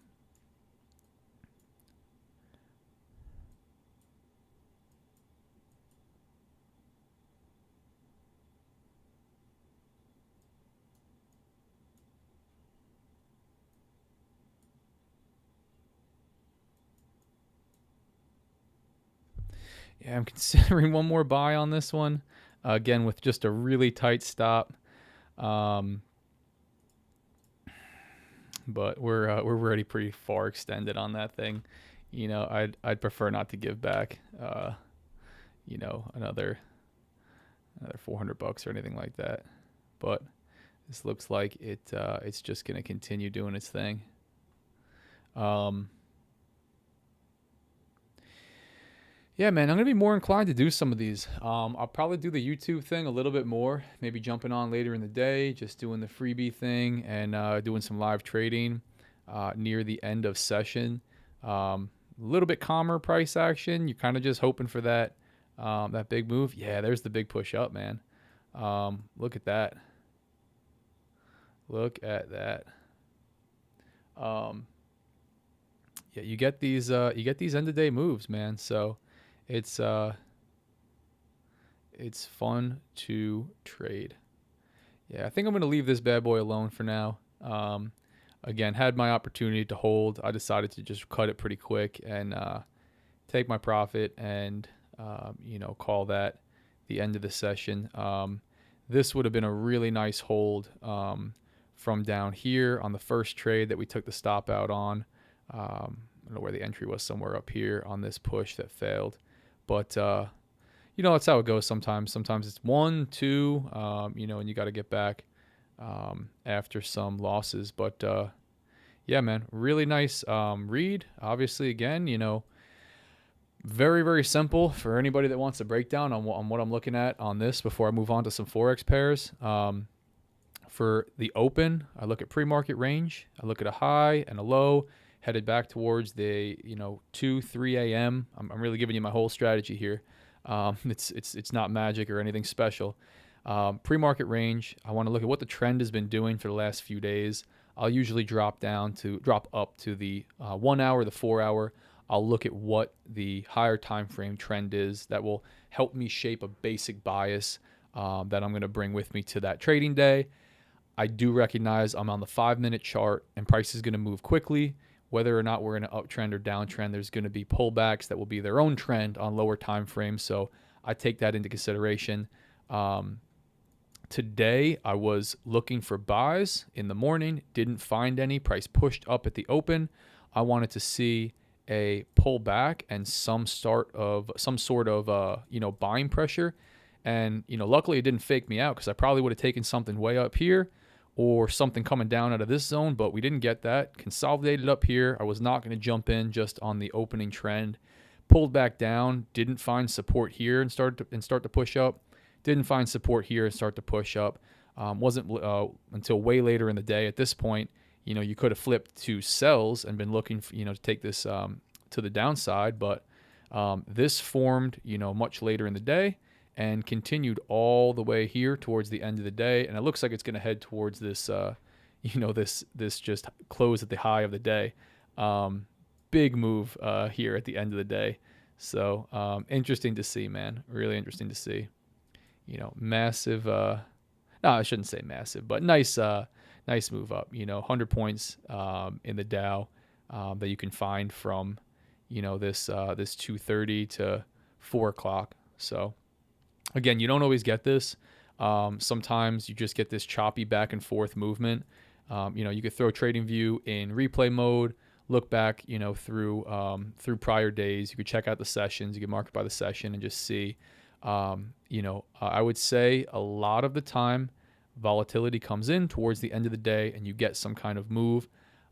Yeah, I'm considering one more buy on this one. Again, with just a really tight stop. But we're already pretty far extended on that thing. I'd prefer not to give back another $400 or anything like that. But this looks like it's just gonna continue doing its thing. Yeah, man, I'm going to be more inclined to do some of these. I'll probably do the YouTube thing a little bit more, maybe jumping on later in the day, just doing the freebie thing and doing some live trading near the end of session. A little bit calmer price action. You're kind of just hoping for that big move. Yeah, there's the big push up, man. Look at that. Look at that. yeah, you get these end of day moves, man. So it's fun to trade. Yeah, I think I'm going to leave this bad boy alone for now. Again, had my opportunity to hold. I decided to just cut it pretty quick and take my profit and, call that the end of the session. This would have been a really nice hold from down here on the first trade that we took the stop out on. I don't know where the entry was, somewhere up here on this push that failed. But, that's how it goes sometimes. Sometimes it's 1, 2, and you got to get back after some losses. But, yeah, man, really nice read. Obviously, again, very, very simple for anybody that wants a breakdown on what I'm looking at on this before I move on to some Forex pairs. For the open, I look at pre-market range. I look at a high and a low headed back towards the 2, 3 a.m. I'm really giving you my whole strategy here. It's not magic or anything special. Pre-market range, I want to look at what the trend has been doing for the last few days. I'll usually drop up to the 1 hour, the 4 hour. I'll look at what the higher time frame trend is that will help me shape a basic bias that I'm going to bring with me to that trading day. I do recognize I'm on the 5-minute chart and price is going to move quickly. Whether or not we're in an uptrend or downtrend, there's going to be pullbacks that will be their own trend on lower time frames. So I take that into consideration. Today, I was looking for buys in the morning, didn't find any. Price pushed up at the open. I wanted to see a pullback and some sort of buying pressure. And, luckily it didn't fake me out because I probably would have taken something way up here or something coming down out of this zone, but we didn't get that. Consolidated up here. I was not going to jump in just on the opening trend. Pulled back down, didn't find support here and start to push up. Didn't find support here and start to push up. Wasn't until way later in the day. At this point, you could have flipped to sells and been looking for, to take this to the downside, but this formed, much later in the day and continued all the way here towards the end of the day. And it looks like it's going to head towards this, this just close at the high of the day. Big move here at the end of the day. So interesting to see, man. Really interesting to see. Massive. No, I shouldn't say massive, but nice move up. 100 points in the Dow that you can find from, this 2:30 to 4 o'clock. So again, you don't always get this. Sometimes you just get this choppy back and forth movement. You could throw TradingView in replay mode, look back, through prior days. You could check out the sessions. You could mark it by the session and just see. I would say a lot of the time volatility comes in towards the end of the day and you get some kind of move.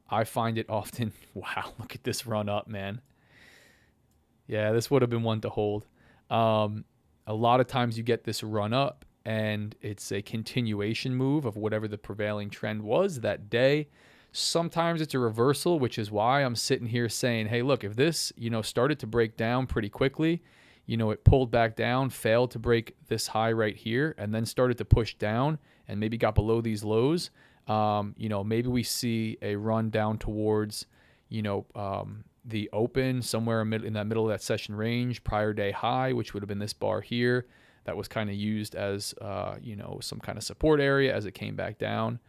I find it often, wow, look at this run up, man. Yeah, this would have been one to hold. A lot of times you get this run up and it's a continuation move of whatever the prevailing trend was that day. Sometimes it's a reversal, which is why I'm sitting here saying, hey, look, if this, started to break down pretty quickly, it pulled back down, failed to break this high right here, and then started to push down and maybe got below these lows. Maybe we see a run down towards, the open somewhere in that middle of that session range, prior day high, which would have been this bar here. That was kind of used as, some kind of support area as it came back down.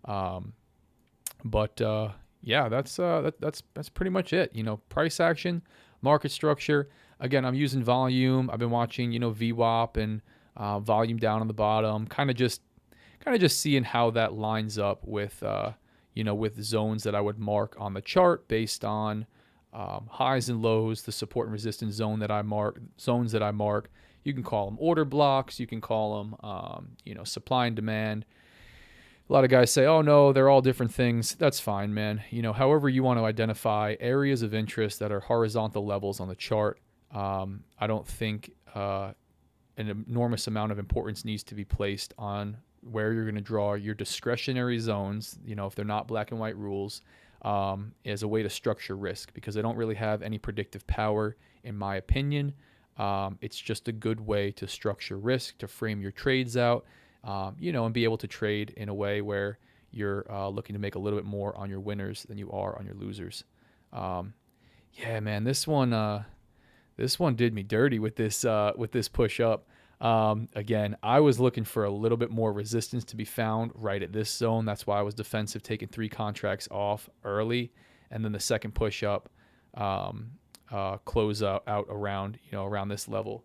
Yeah, that's pretty much it. Price action, market structure. Again, I'm using volume. I've been watching, VWAP and volume down on the bottom. Kind of just seeing how that lines up with, with zones that I would mark on the chart based on highs and lows, the support and resistance zones that I mark. You can call them order blocks. You can call them, supply and demand. A lot of guys say, oh, no, they're all different things. That's fine, man. However you want to identify areas of interest that are horizontal levels on the chart. I don't think an enormous amount of importance needs to be placed on where you're going to draw your discretionary zones, if they're not black and white rules, as a way to structure risk, because they don't really have any predictive power, in my opinion. It's just a good way to structure risk, to frame your trades out, and be able to trade in a way where you're looking to make a little bit more on your winners than you are on your losers. Yeah, man, this one did me dirty with this push up. Again, I was looking for a little bit more resistance to be found right at this zone. That's why I was defensive, taking 3 contracts off early, and then the second push up, close out around around this level.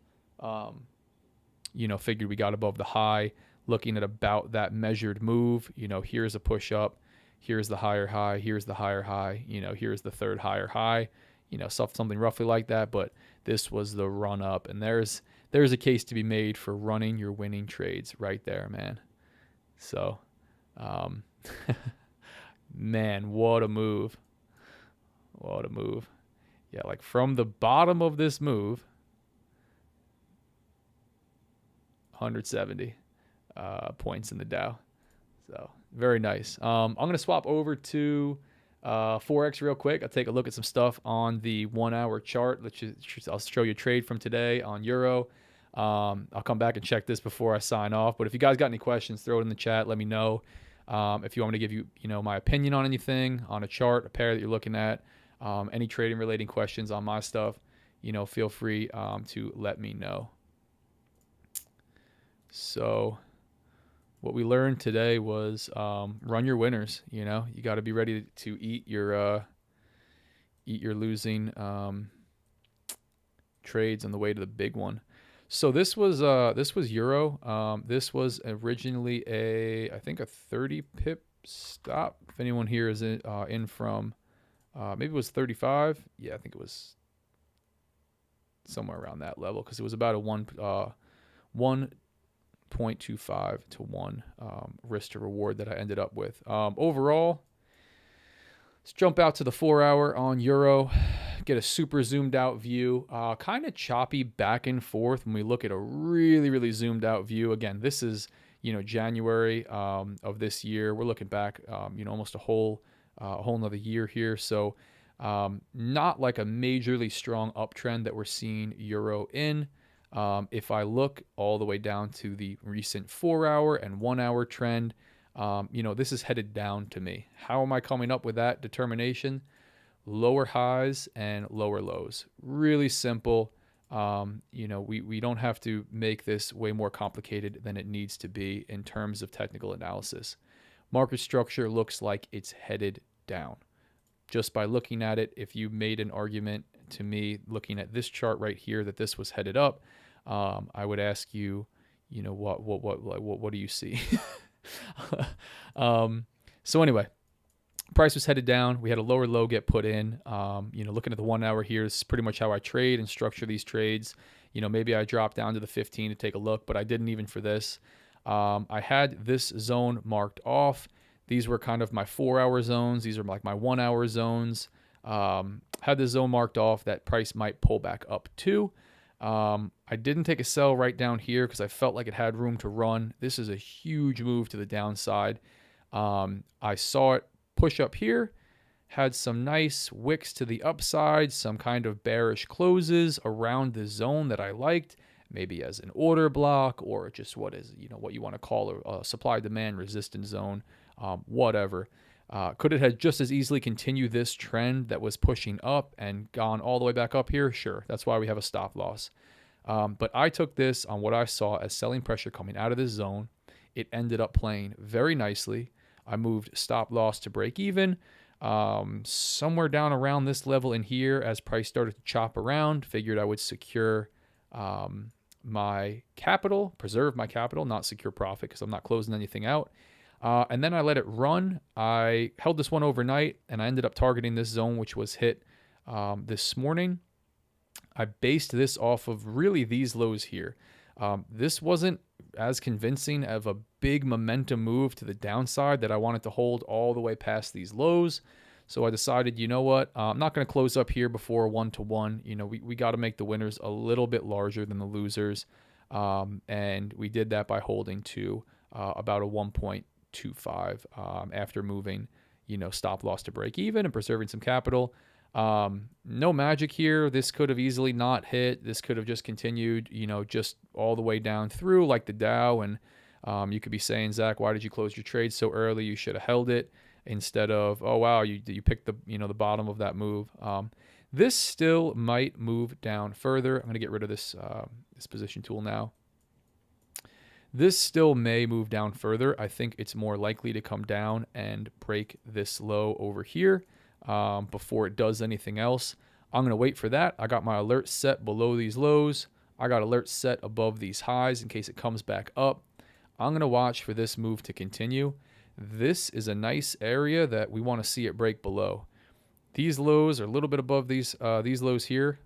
Figured we got above the high, looking at about that measured move. Here's a push up, here's the higher high, here's the higher high. Here's the third higher high. Something roughly like that. But this was the run up, and there's a case to be made for running your winning trades right there, man. So, man, what a move. What a move. Yeah, like from the bottom of this move, 170 points in the Dow. So, very nice. I'm going to swap over to Forex real quick. I'll take a look at some stuff on the 1 hour chart. I'll show you a trade from today on Euro. I'll come back and check this before I sign off. But if you guys got any questions, throw it in the chat. Let me know. If you want me to give you, my opinion on anything, on a chart, a pair that you're looking at, any trading relating questions on my stuff, feel free to let me know. So what we learned today was run your winners. You got to be ready to eat your losing trades on the way to the big one. So this was Euro. This was originally I think a 30 pip stop. If anyone here is in from maybe it was 35. Yeah, I think it was somewhere around that level, because it was about a 1.25 to 1 risk to reward that I ended up with. Overall, let's jump out to the 4 hour on Euro, get a super zoomed out view, kind of choppy back and forth when we look at a really, really zoomed out view. Again, this is, January of this year. We're looking back, almost a whole nother year here. So not like a majorly strong uptrend that we're seeing Euro in. If I look all the way down to the recent 4 hour and 1 hour trend, this is headed down to me. How am I coming up with that determination? Lower highs and lower lows. Really simple. We don't have to make this way more complicated than it needs to be in terms of technical analysis. Market structure looks like it's headed down. Just by looking at it, if you made an argument to me looking at this chart right here that this was headed up, I would ask you, what do you see? So anyway, price was headed down. We had a lower low get put in. Looking at the 1 hour here, this is pretty much how I trade and structure these trades. Maybe I dropped down to the 15 to take a look, but I didn't even for this. I had this zone marked off. These were kind of my 4 hour zones. These are like my 1 hour zones. Had the zone marked off that price might pull back up to. I didn't take a sell right down here because I felt like it had room to run. This is a huge move to the downside. I saw it push up here, had some nice wicks to the upside, some kind of bearish closes around the zone that I liked, maybe as an order block or just what you want to call a supply demand resistance zone, whatever. Could it have just as easily continued this trend that was pushing up and gone all the way back up here? Sure. That's why we have a stop loss. But I took this on what I saw as selling pressure coming out of this zone. It ended up playing very nicely. I moved stop loss to break even. Somewhere down around this level in here as price started to chop around. Figured I would secure my capital, preserve my capital, not secure profit because I'm not closing anything out. And then I let it run. I held this one overnight, and I ended up targeting this zone, which was hit this morning. I based this off of really these lows here. This wasn't as convincing of a big momentum move to the downside that I wanted to hold all the way past these lows. So I decided, you know what, I'm not going to close up here before 1-to-1. We got to make the winners a little bit larger than the losers. And we did that by holding to about a 1.25 after moving, stop loss to break even and preserving some capital. No magic here. This could have easily not hit. This could have just continued, just all the way down through like the Dow. And you could be saying, Zach, why did you close your trade so early? You should have held it instead of, oh, wow, you picked the, the bottom of that move. This still might move down further. I'm going to get rid of this, this position tool now. This still may move down further. I think it's more likely to come down and break this low over here before it does anything else. I'm going to wait for that. I got my alert set below these lows. I got alert set above these highs in case it comes back up. I'm going to watch for this move to continue. This is a nice area that we want to see it break below. These lows are a little bit above these lows here.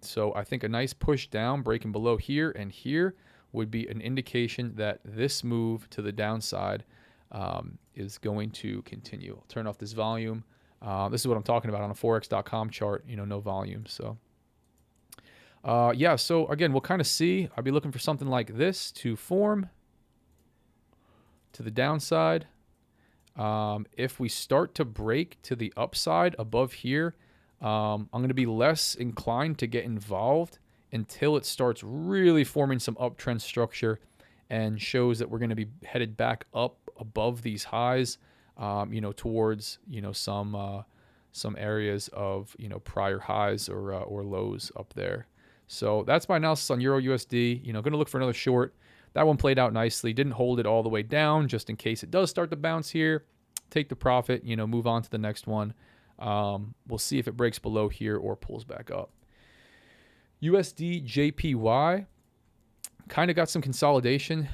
So I think a nice push down, breaking below here and here, would be an indication that this move to the downside is going to continue. I'll turn off this volume. This is what I'm talking about on a forex.com chart, no volume. So yeah, so again, we'll kind of see. I'll be looking for something like this to form to the downside. If we start to break to the upside above here, I'm going to be less inclined to get involved until it starts really forming some uptrend structure and shows that we're going to be headed back up above these highs, towards, some areas of, prior highs or lows up there. So that's my analysis on Euro USD. Going to look for another short. That one played out nicely. Didn't hold it all the way down just in case it does start to bounce here. Take the profit, move on to the next one. We'll see if it breaks below here or pulls back up. USD JPY kind of got some consolidation.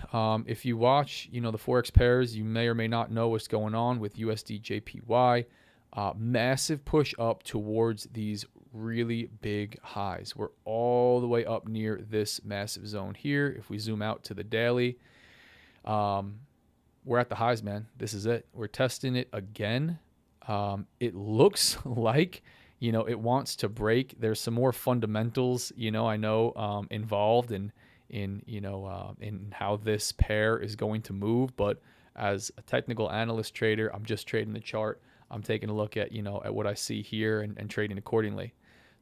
If you watch, the Forex pairs, you may or may not know what's going on with USD JPY. Massive push up towards these really big highs. We're all the way up near this massive zone here. If we zoom out to the daily, we're at the highs, man. This is it. We're testing it again. It looks like, it wants to break. There's some more fundamentals, I know involved in how this pair is going to move. But as a technical analyst trader, I'm just trading the chart. I'm taking a look at, at what I see here and trading accordingly.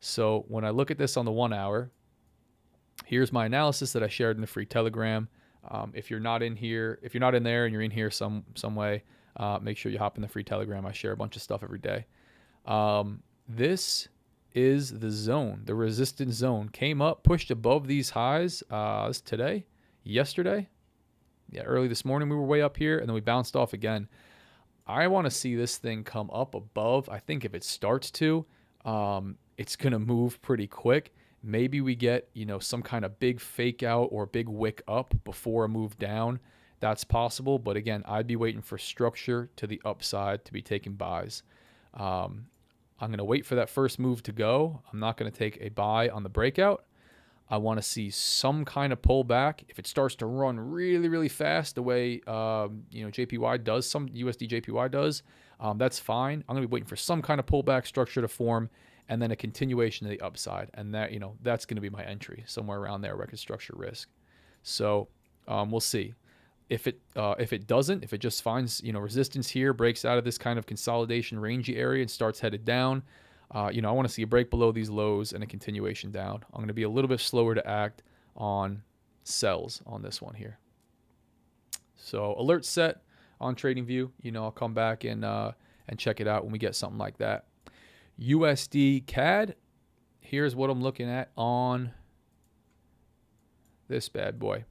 So when I look at this on the 1 hour, here's my analysis that I shared in the free Telegram. If you're not in here, if you're not in there and you're in here some way, make sure you hop in the free Telegram. I share a bunch of stuff every day. This is the zone, the resistance zone. Came up, pushed above these highs. Today, yesterday, early this morning we were way up here, and then we bounced off again. I want to see this thing come up above. I think if it starts to, it's going to move pretty quick. Maybe we get, some kind of big fake out or big wick up before a move down. That's possible. But again, I'd be waiting for structure to the upside to be taking buys. I'm going to wait for that first move to go. I'm not going to take a buy on the breakout. I want to see some kind of pullback. If it starts to run really, really fast, the way JPY does, some USD JPY does, that's fine. I'm going to be waiting for some kind of pullback structure to form, and then a continuation of the upside, and that that's going to be my entry somewhere around there, record structure risk. So we'll see. If it doesn't, if it just finds resistance here, breaks out of this kind of consolidation rangy area and starts headed down. I want to see a break below these lows and a continuation down. I'm going to be a little bit slower to act on sells on this one here. So alert set on TradingView. I'll come back and check it out when we get something like that. USD CAD. Here's what I'm looking at on this bad boy.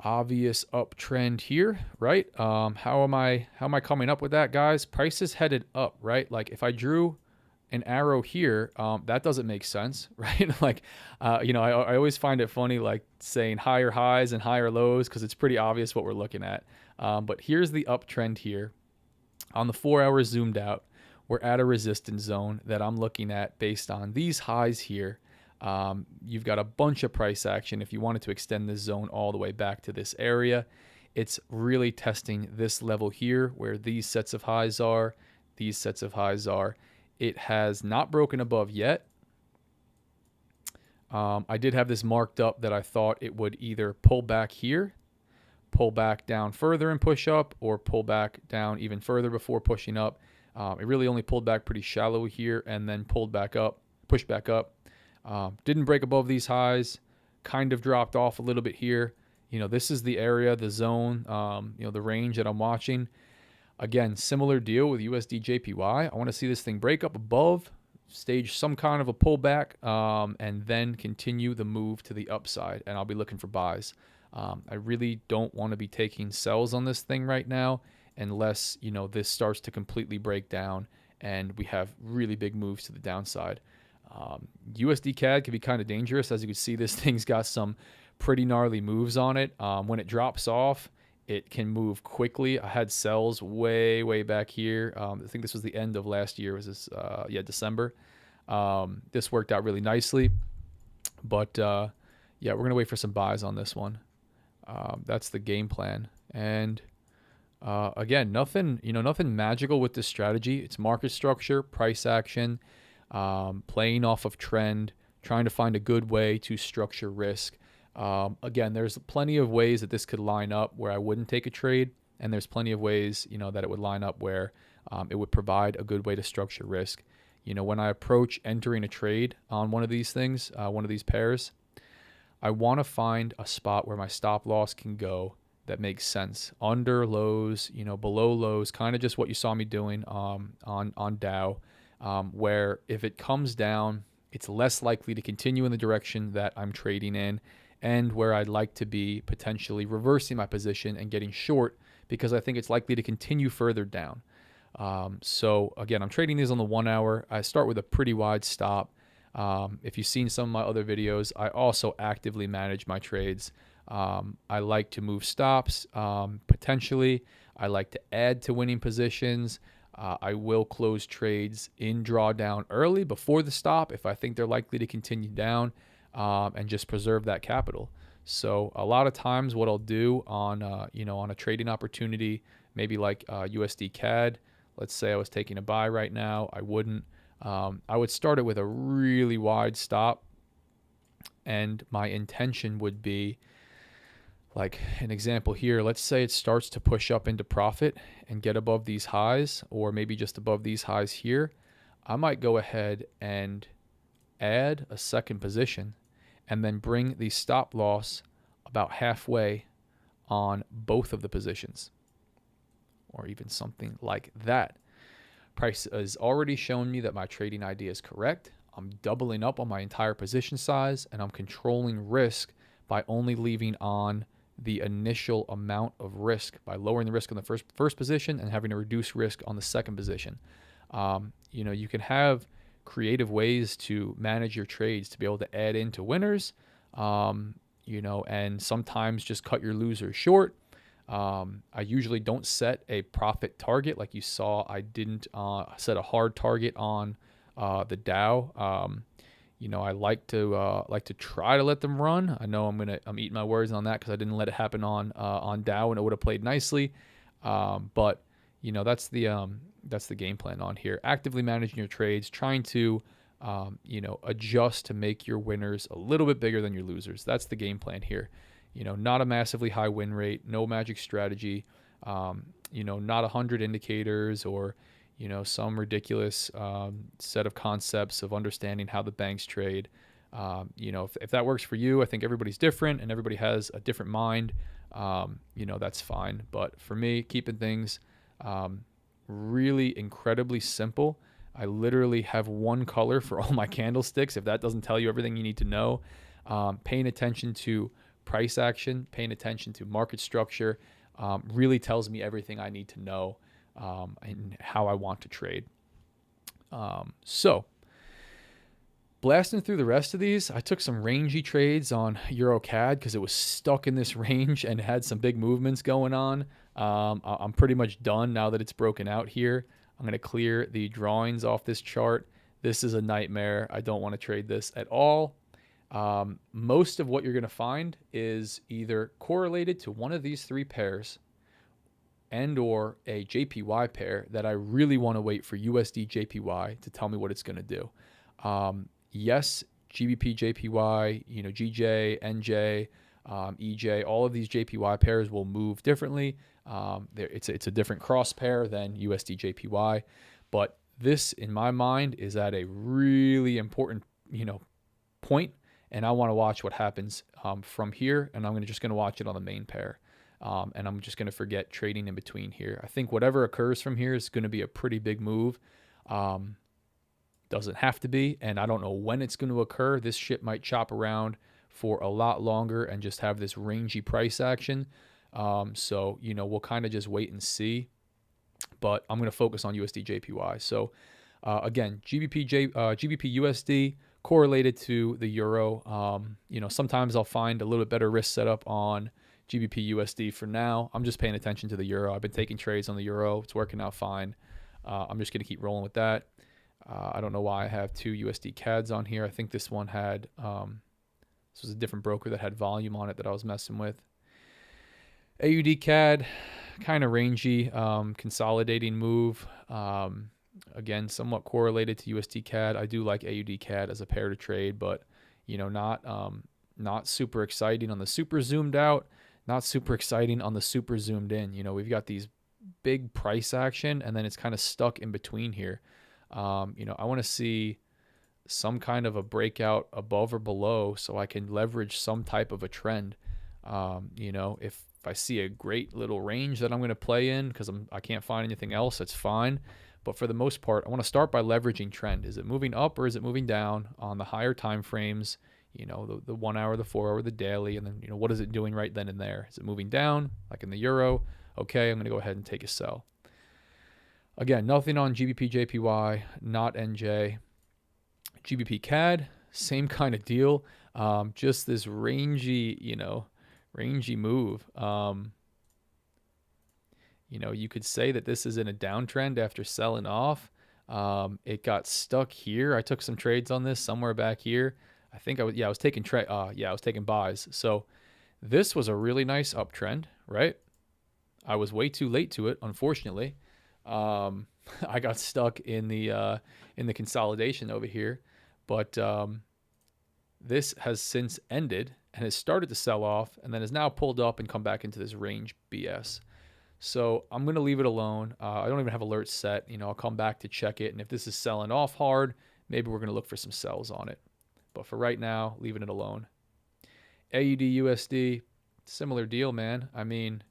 Obvious uptrend here, right? How am I coming up with that, guys? Price is headed up, right? Like if I drew an arrow here, that doesn't make sense, right? Like, I always find it funny, like saying higher highs and higher lows, because it's pretty obvious what we're looking at. But here's the uptrend here. On the 4 hours zoomed out, we're at a resistance zone that I'm looking at based on these highs here. You've got a bunch of price action if you wanted to extend this zone all the way back to this area. It's really testing this level here where these sets of highs are, these sets of highs are. It has not broken above yet. I did have this marked up that I thought it would either pull back here, pull back down further and push up, or pull back down even further before pushing up. It really only pulled back pretty shallow here and then pulled back up, pushed back up. Didn't break above these highs, kind of dropped off a little bit here. This is the area, the zone, the range that I'm watching. Again, similar deal with USD JPY. I want to see this thing break up above, stage some kind of a pullback, and then continue the move to the upside, and I'll be looking for buys. I really don't want to be taking sells on this thing right now unless, this starts to completely break down and we have really big moves to the downside. USD CAD can be kind of dangerous. As you can see, this thing's got some pretty gnarly moves on it. When it drops off, it can move quickly. I had sells way back here. I think this was the end of last year. Was this, December. This worked out really nicely. But, we're going to wait for some buys on this one. That's the game plan. And again, nothing magical with this strategy. It's market structure, price action, playing off of trend, trying to find a good way to structure risk. Again, there's plenty of ways that this could line up where I wouldn't take a trade, and there's plenty of ways, that it would line up where it would provide a good way to structure risk. When I approach entering a trade on one of these things, one of these pairs, I want to find a spot where my stop loss can go that makes sense. Under lows, below lows, kind of just what you saw me doing on Dow, where if it comes down, it's less likely to continue in the direction that I'm trading in, and where I'd like to be potentially reversing my position and getting short because I think it's likely to continue further down. So again, I'm trading these on the 1 hour. I start with a pretty wide stop. If you've seen some of my other videos, I also actively manage my trades. I like to move stops, potentially. I like to add to winning positions. I will close trades in drawdown early before the stop if I think they're likely to continue down, and just preserve that capital. So a lot of times what I'll do on a trading opportunity, maybe like USD CAD, let's say I was taking a buy right now, I would start it with a really wide stop, and my intention would be, like an example here, let's say it starts to push up into profit and get above these highs, or maybe just above these highs here. I might go ahead and add a second position and then bring the stop loss about halfway on both of the positions, or even something like that. Price has already shown me that my trading idea is correct. I'm doubling up on my entire position size, and I'm controlling risk by only leaving on the initial amount of risk, by lowering the risk on the first position and having to reduce risk on the second position. You can have creative ways to manage your trades to be able to add into winners, and sometimes just cut your losers short. I usually don't set a profit target. Like you saw, I didn't set a hard target on the Dow. I like to try to let them run. I know I'm eating my words on that because I didn't let it happen on Dow, and it would have played nicely. But that's the game plan on here. Actively managing your trades, trying to adjust to make your winners a little bit bigger than your losers. That's the game plan here. Not a massively high win rate, no magic strategy, not 100 indicators or, some ridiculous set of concepts of understanding how the banks trade. If that works for you, I think everybody's different and everybody has a different mind. That's fine. But for me, keeping things really incredibly simple. I literally have one color for all my candlesticks. If that doesn't tell you everything you need to know, paying attention to price action, paying attention to market structure, really tells me everything I need to know and how I want to trade. So blasting through the rest of these, I took some rangy trades on Euro CAD because it was stuck in this range and had some big movements going on. I'm pretty much done now that it's broken out here. I'm going to clear the drawings off this chart. This is a nightmare. I don't want to trade this at all. Most of what you're going to find is either correlated to one of these three pairs and or a JPY pair that I really want to wait for USD JPY to tell me what it's going to do. Yes, GBP JPY, GJ, NJ, EJ, all of these JPY pairs will move differently. It's a different cross pair than USD JPY, but this, in my mind, is at a really important, point. And I want to watch what happens from here, and I'm just going to watch it on the main pair. And I'm just going to forget trading in between here. I think whatever occurs from here is going to be a pretty big move. Doesn't have to be, and I don't know when it's going to occur. This shit might chop around for a lot longer and just have this rangy price action. So, we'll kind of just wait and see. But I'm going to focus on USD JPY. So, again, GBP USD correlated to the euro. Sometimes I'll find a little bit better risk setup on GBP USD. For now, I'm just paying attention to the euro. I've been taking trades on the euro. It's working out fine. I'm just going to keep rolling with that. I don't know why I have 2 USD CADs on here. I think this one had, this was a different broker that had volume on it that I was messing with. AUD CAD, kind of rangy, consolidating move. Again, somewhat correlated to USD CAD. I do like AUD CAD as a pair to trade, but not super exciting on the super zoomed out, not super exciting on the super zoomed in. We've got these big price action, and then it's kind of stuck in between here. I want to see some kind of a breakout above or below so I can leverage some type of a trend. If I see a great little range that I'm going to play in because I can't find anything else, that's fine. But for the most part, I want to start by leveraging trend. Is it moving up or is it moving down on the higher time frames? The 1 hour, the 4 hour, the daily, and then what is it doing right then and there? Is it moving down like in the euro? Okay, I'm going to go ahead and take a sell. Again, nothing on GBP JPY, not NJ. GBP CAD, same kind of deal. Just this rangy move. You could say that this is in a downtrend after selling off. It got stuck here. I took some trades on this somewhere back here. I think I was taking buys. So this was a really nice uptrend, right? I was way too late to it, unfortunately. I got stuck in the consolidation over here, but this has since ended and has started to sell off, and then has now pulled up and come back into this range BS. So I'm going to leave it alone. I don't even have alerts set. I'll come back to check it, and if this is selling off hard, maybe we're going to look for some sells on it. But for right now, leaving it alone. AUD USD, similar deal, man. I mean,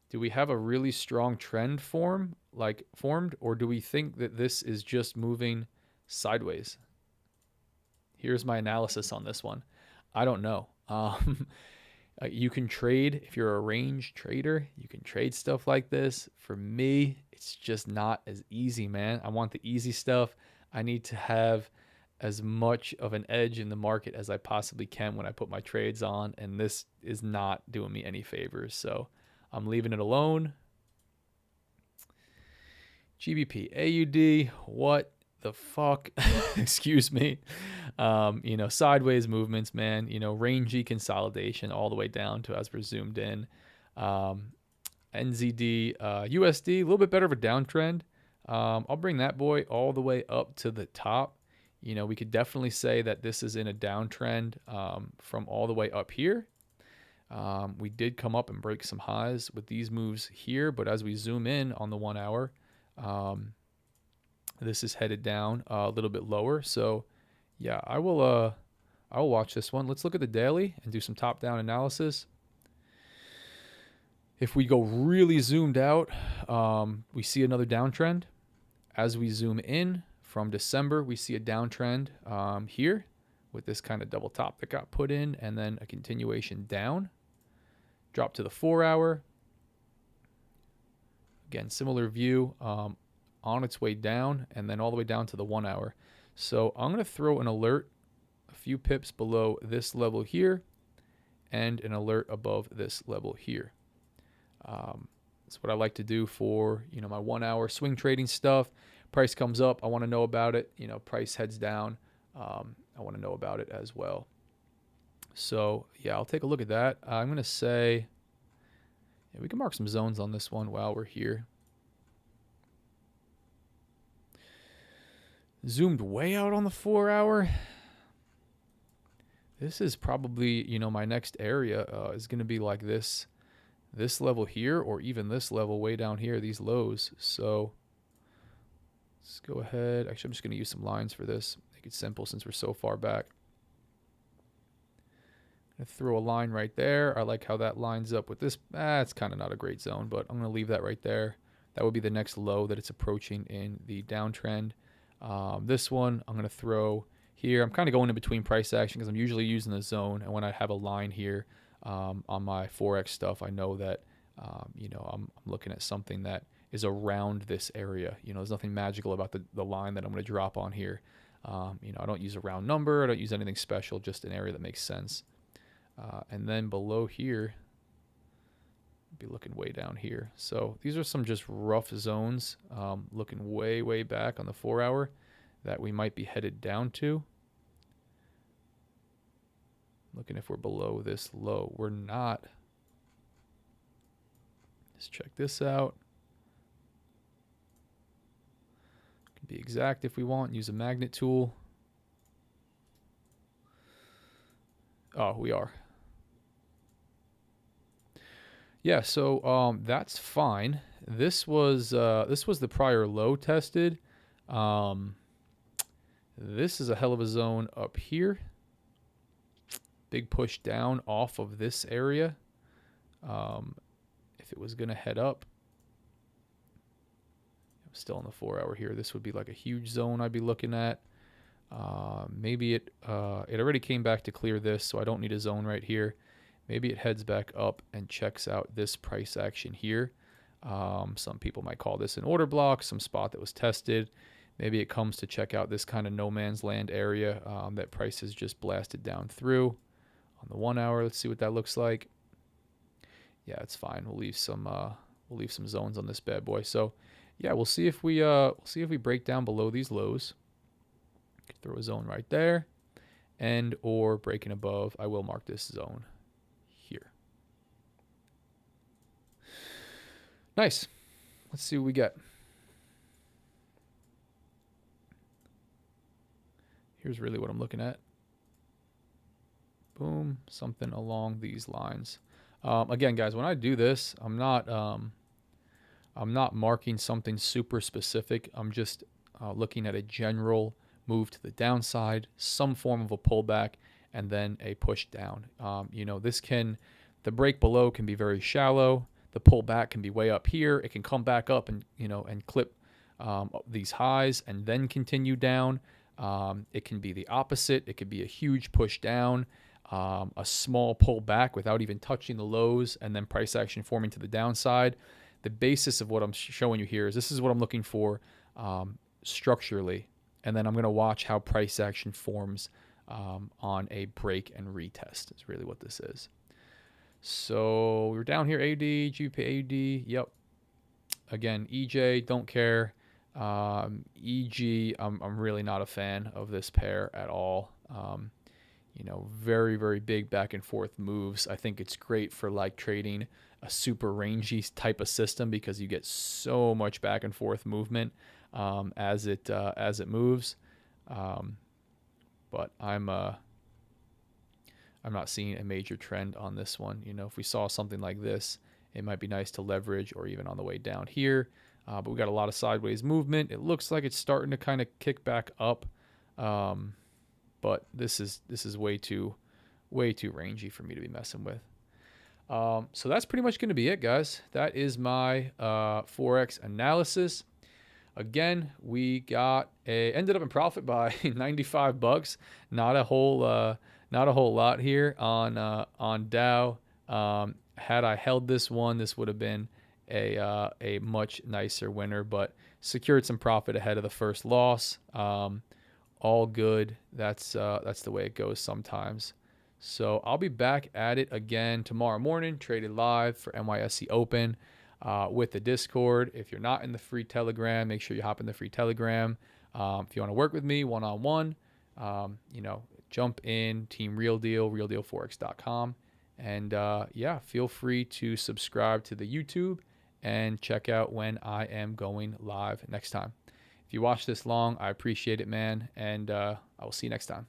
do we have a really strong trend formed, or do we think that this is just moving sideways? Here's my analysis on this one. I don't know. You can trade, if you're a range trader, you can trade stuff like this. For me, it's just not as easy, man. I want the easy stuff. I need to have as much of an edge in the market as I possibly can when I put my trades on, and this is not doing me any favors. So I'm leaving it alone. GBP AUD, what the fuck? Excuse me. Sideways movements, man. Rangy consolidation all the way down to as we're zoomed in. NZD, USD, a little bit better of a downtrend. I'll bring that boy all the way up to the top. We could definitely say that this is in a downtrend from all the way up here. We did come up and break some highs with these moves here, but as we zoom in on the 1 hour, this is headed down a little bit lower. So yeah, I will watch this one. Let's look at the daily and do some top-down analysis. If we go really zoomed out, we see another downtrend. As we zoom in from December, we see a downtrend here with this kind of double top that got put in, and then a continuation down. Drop to the 4 hour. Again, similar view on its way down, and then all the way down to the 1 hour. So I'm going to throw an alert a few pips below this level here and an alert above this level here. That's what I like to do for, my 1 hour swing trading stuff. Price comes up, I want to know about it. Price heads down, I want to know about it as well. So yeah, I'll take a look at that. I'm going to say, yeah, we can mark some zones on this one while we're here. Zoomed way out on the 4 hour. This is probably, my next area is going to be like this level here, or even this level way down here, these lows. So let's go ahead. Actually, I'm just going to use some lines for this. Make it simple since we're so far back. I'm gonna throw a line right there. I like how that lines up with this. It's kind of not a great zone, but I'm gonna leave that right there. That would be the next low that it's approaching in the downtrend. This one I'm gonna throw here. I'm kind of going in between price action because I'm usually using the zone, and when I have a line here on my Forex stuff, I know that I'm looking at something that is around this area. There's nothing magical about the line that I'm going to drop on here. I don't use a round number. I don't use anything special, just an area that makes sense. And then below here, be looking way down here. So these are some just rough zones, looking way, way back on the 4 hour that we might be headed down to. Looking if we're below this low. We're not. Let's check this out. Can be exact if we want. Use a magnet tool. Oh, we are. Yeah, so that's fine. This was the prior low tested. This is a hell of a zone up here. Big push down off of this area. If it was going to head up, I'm still on the 4 hour here. This would be like a huge zone I'd be looking at. Maybe it already came back to clear this, so I don't need a zone right here. Maybe it heads back up and checks out this price action here. Some people might call this an order block, some spot that was tested. Maybe it comes to check out this kind of no man's land area that price has just blasted down through. On the 1 hour, let's see what that looks like. Yeah, it's fine. We'll leave some zones on this bad boy. So, yeah, we'll see if we break down below these lows. Throw a zone right there, and or breaking above. I will mark this zone here. Nice. Let's see what we get. Here's really what I'm looking at. Boom, something along these lines. Again, guys, when I do this, I'm not marking something super specific. I'm just looking at a general move to the downside, some form of a pullback, and then a push down. The break below can be very shallow. The pullback can be way up here. It can come back up and clip these highs and then continue down. It can be the opposite. It could be a huge push down, a small pullback without even touching the lows, and then price action forming to the downside. The basis of what I'm showing you here is this is what I'm looking for structurally, and then I'm going to watch how price action forms on a break and retest is really what this is. So we're down here, AD, GBP, AD, yep. Again, EJ, don't care. EG, I'm really not a fan of this pair at all. Very, very big back and forth moves. I think it's great for like trading a super rangy type of system because you get so much back and forth movement as it moves. But I'm not seeing a major trend on this one. If we saw something like this, it might be nice to leverage, or even on the way down here. But we got a lot of sideways movement. It looks like it's starting to kind of kick back up. But this is way too rangy for me to be messing with. So that's pretty much going to be it, guys. That is my Forex analysis. Again, we ended up in profit by $95. Not a whole lot here on Dow. Had I held this one, this would have been a much nicer winner, but secured some profit ahead of the first loss. All good. That's the way it goes sometimes. So I'll be back at it again tomorrow morning, traded live for NYSE Open with the Discord. If you're not in the free Telegram, make sure you hop in the free Telegram. If you want to work with me one-on-one, jump in Team Real Deal, realdealforex.com. And feel free to subscribe to the YouTube and check out when I am going live next time. If you watch this long, I appreciate it, man. And I will see you next time.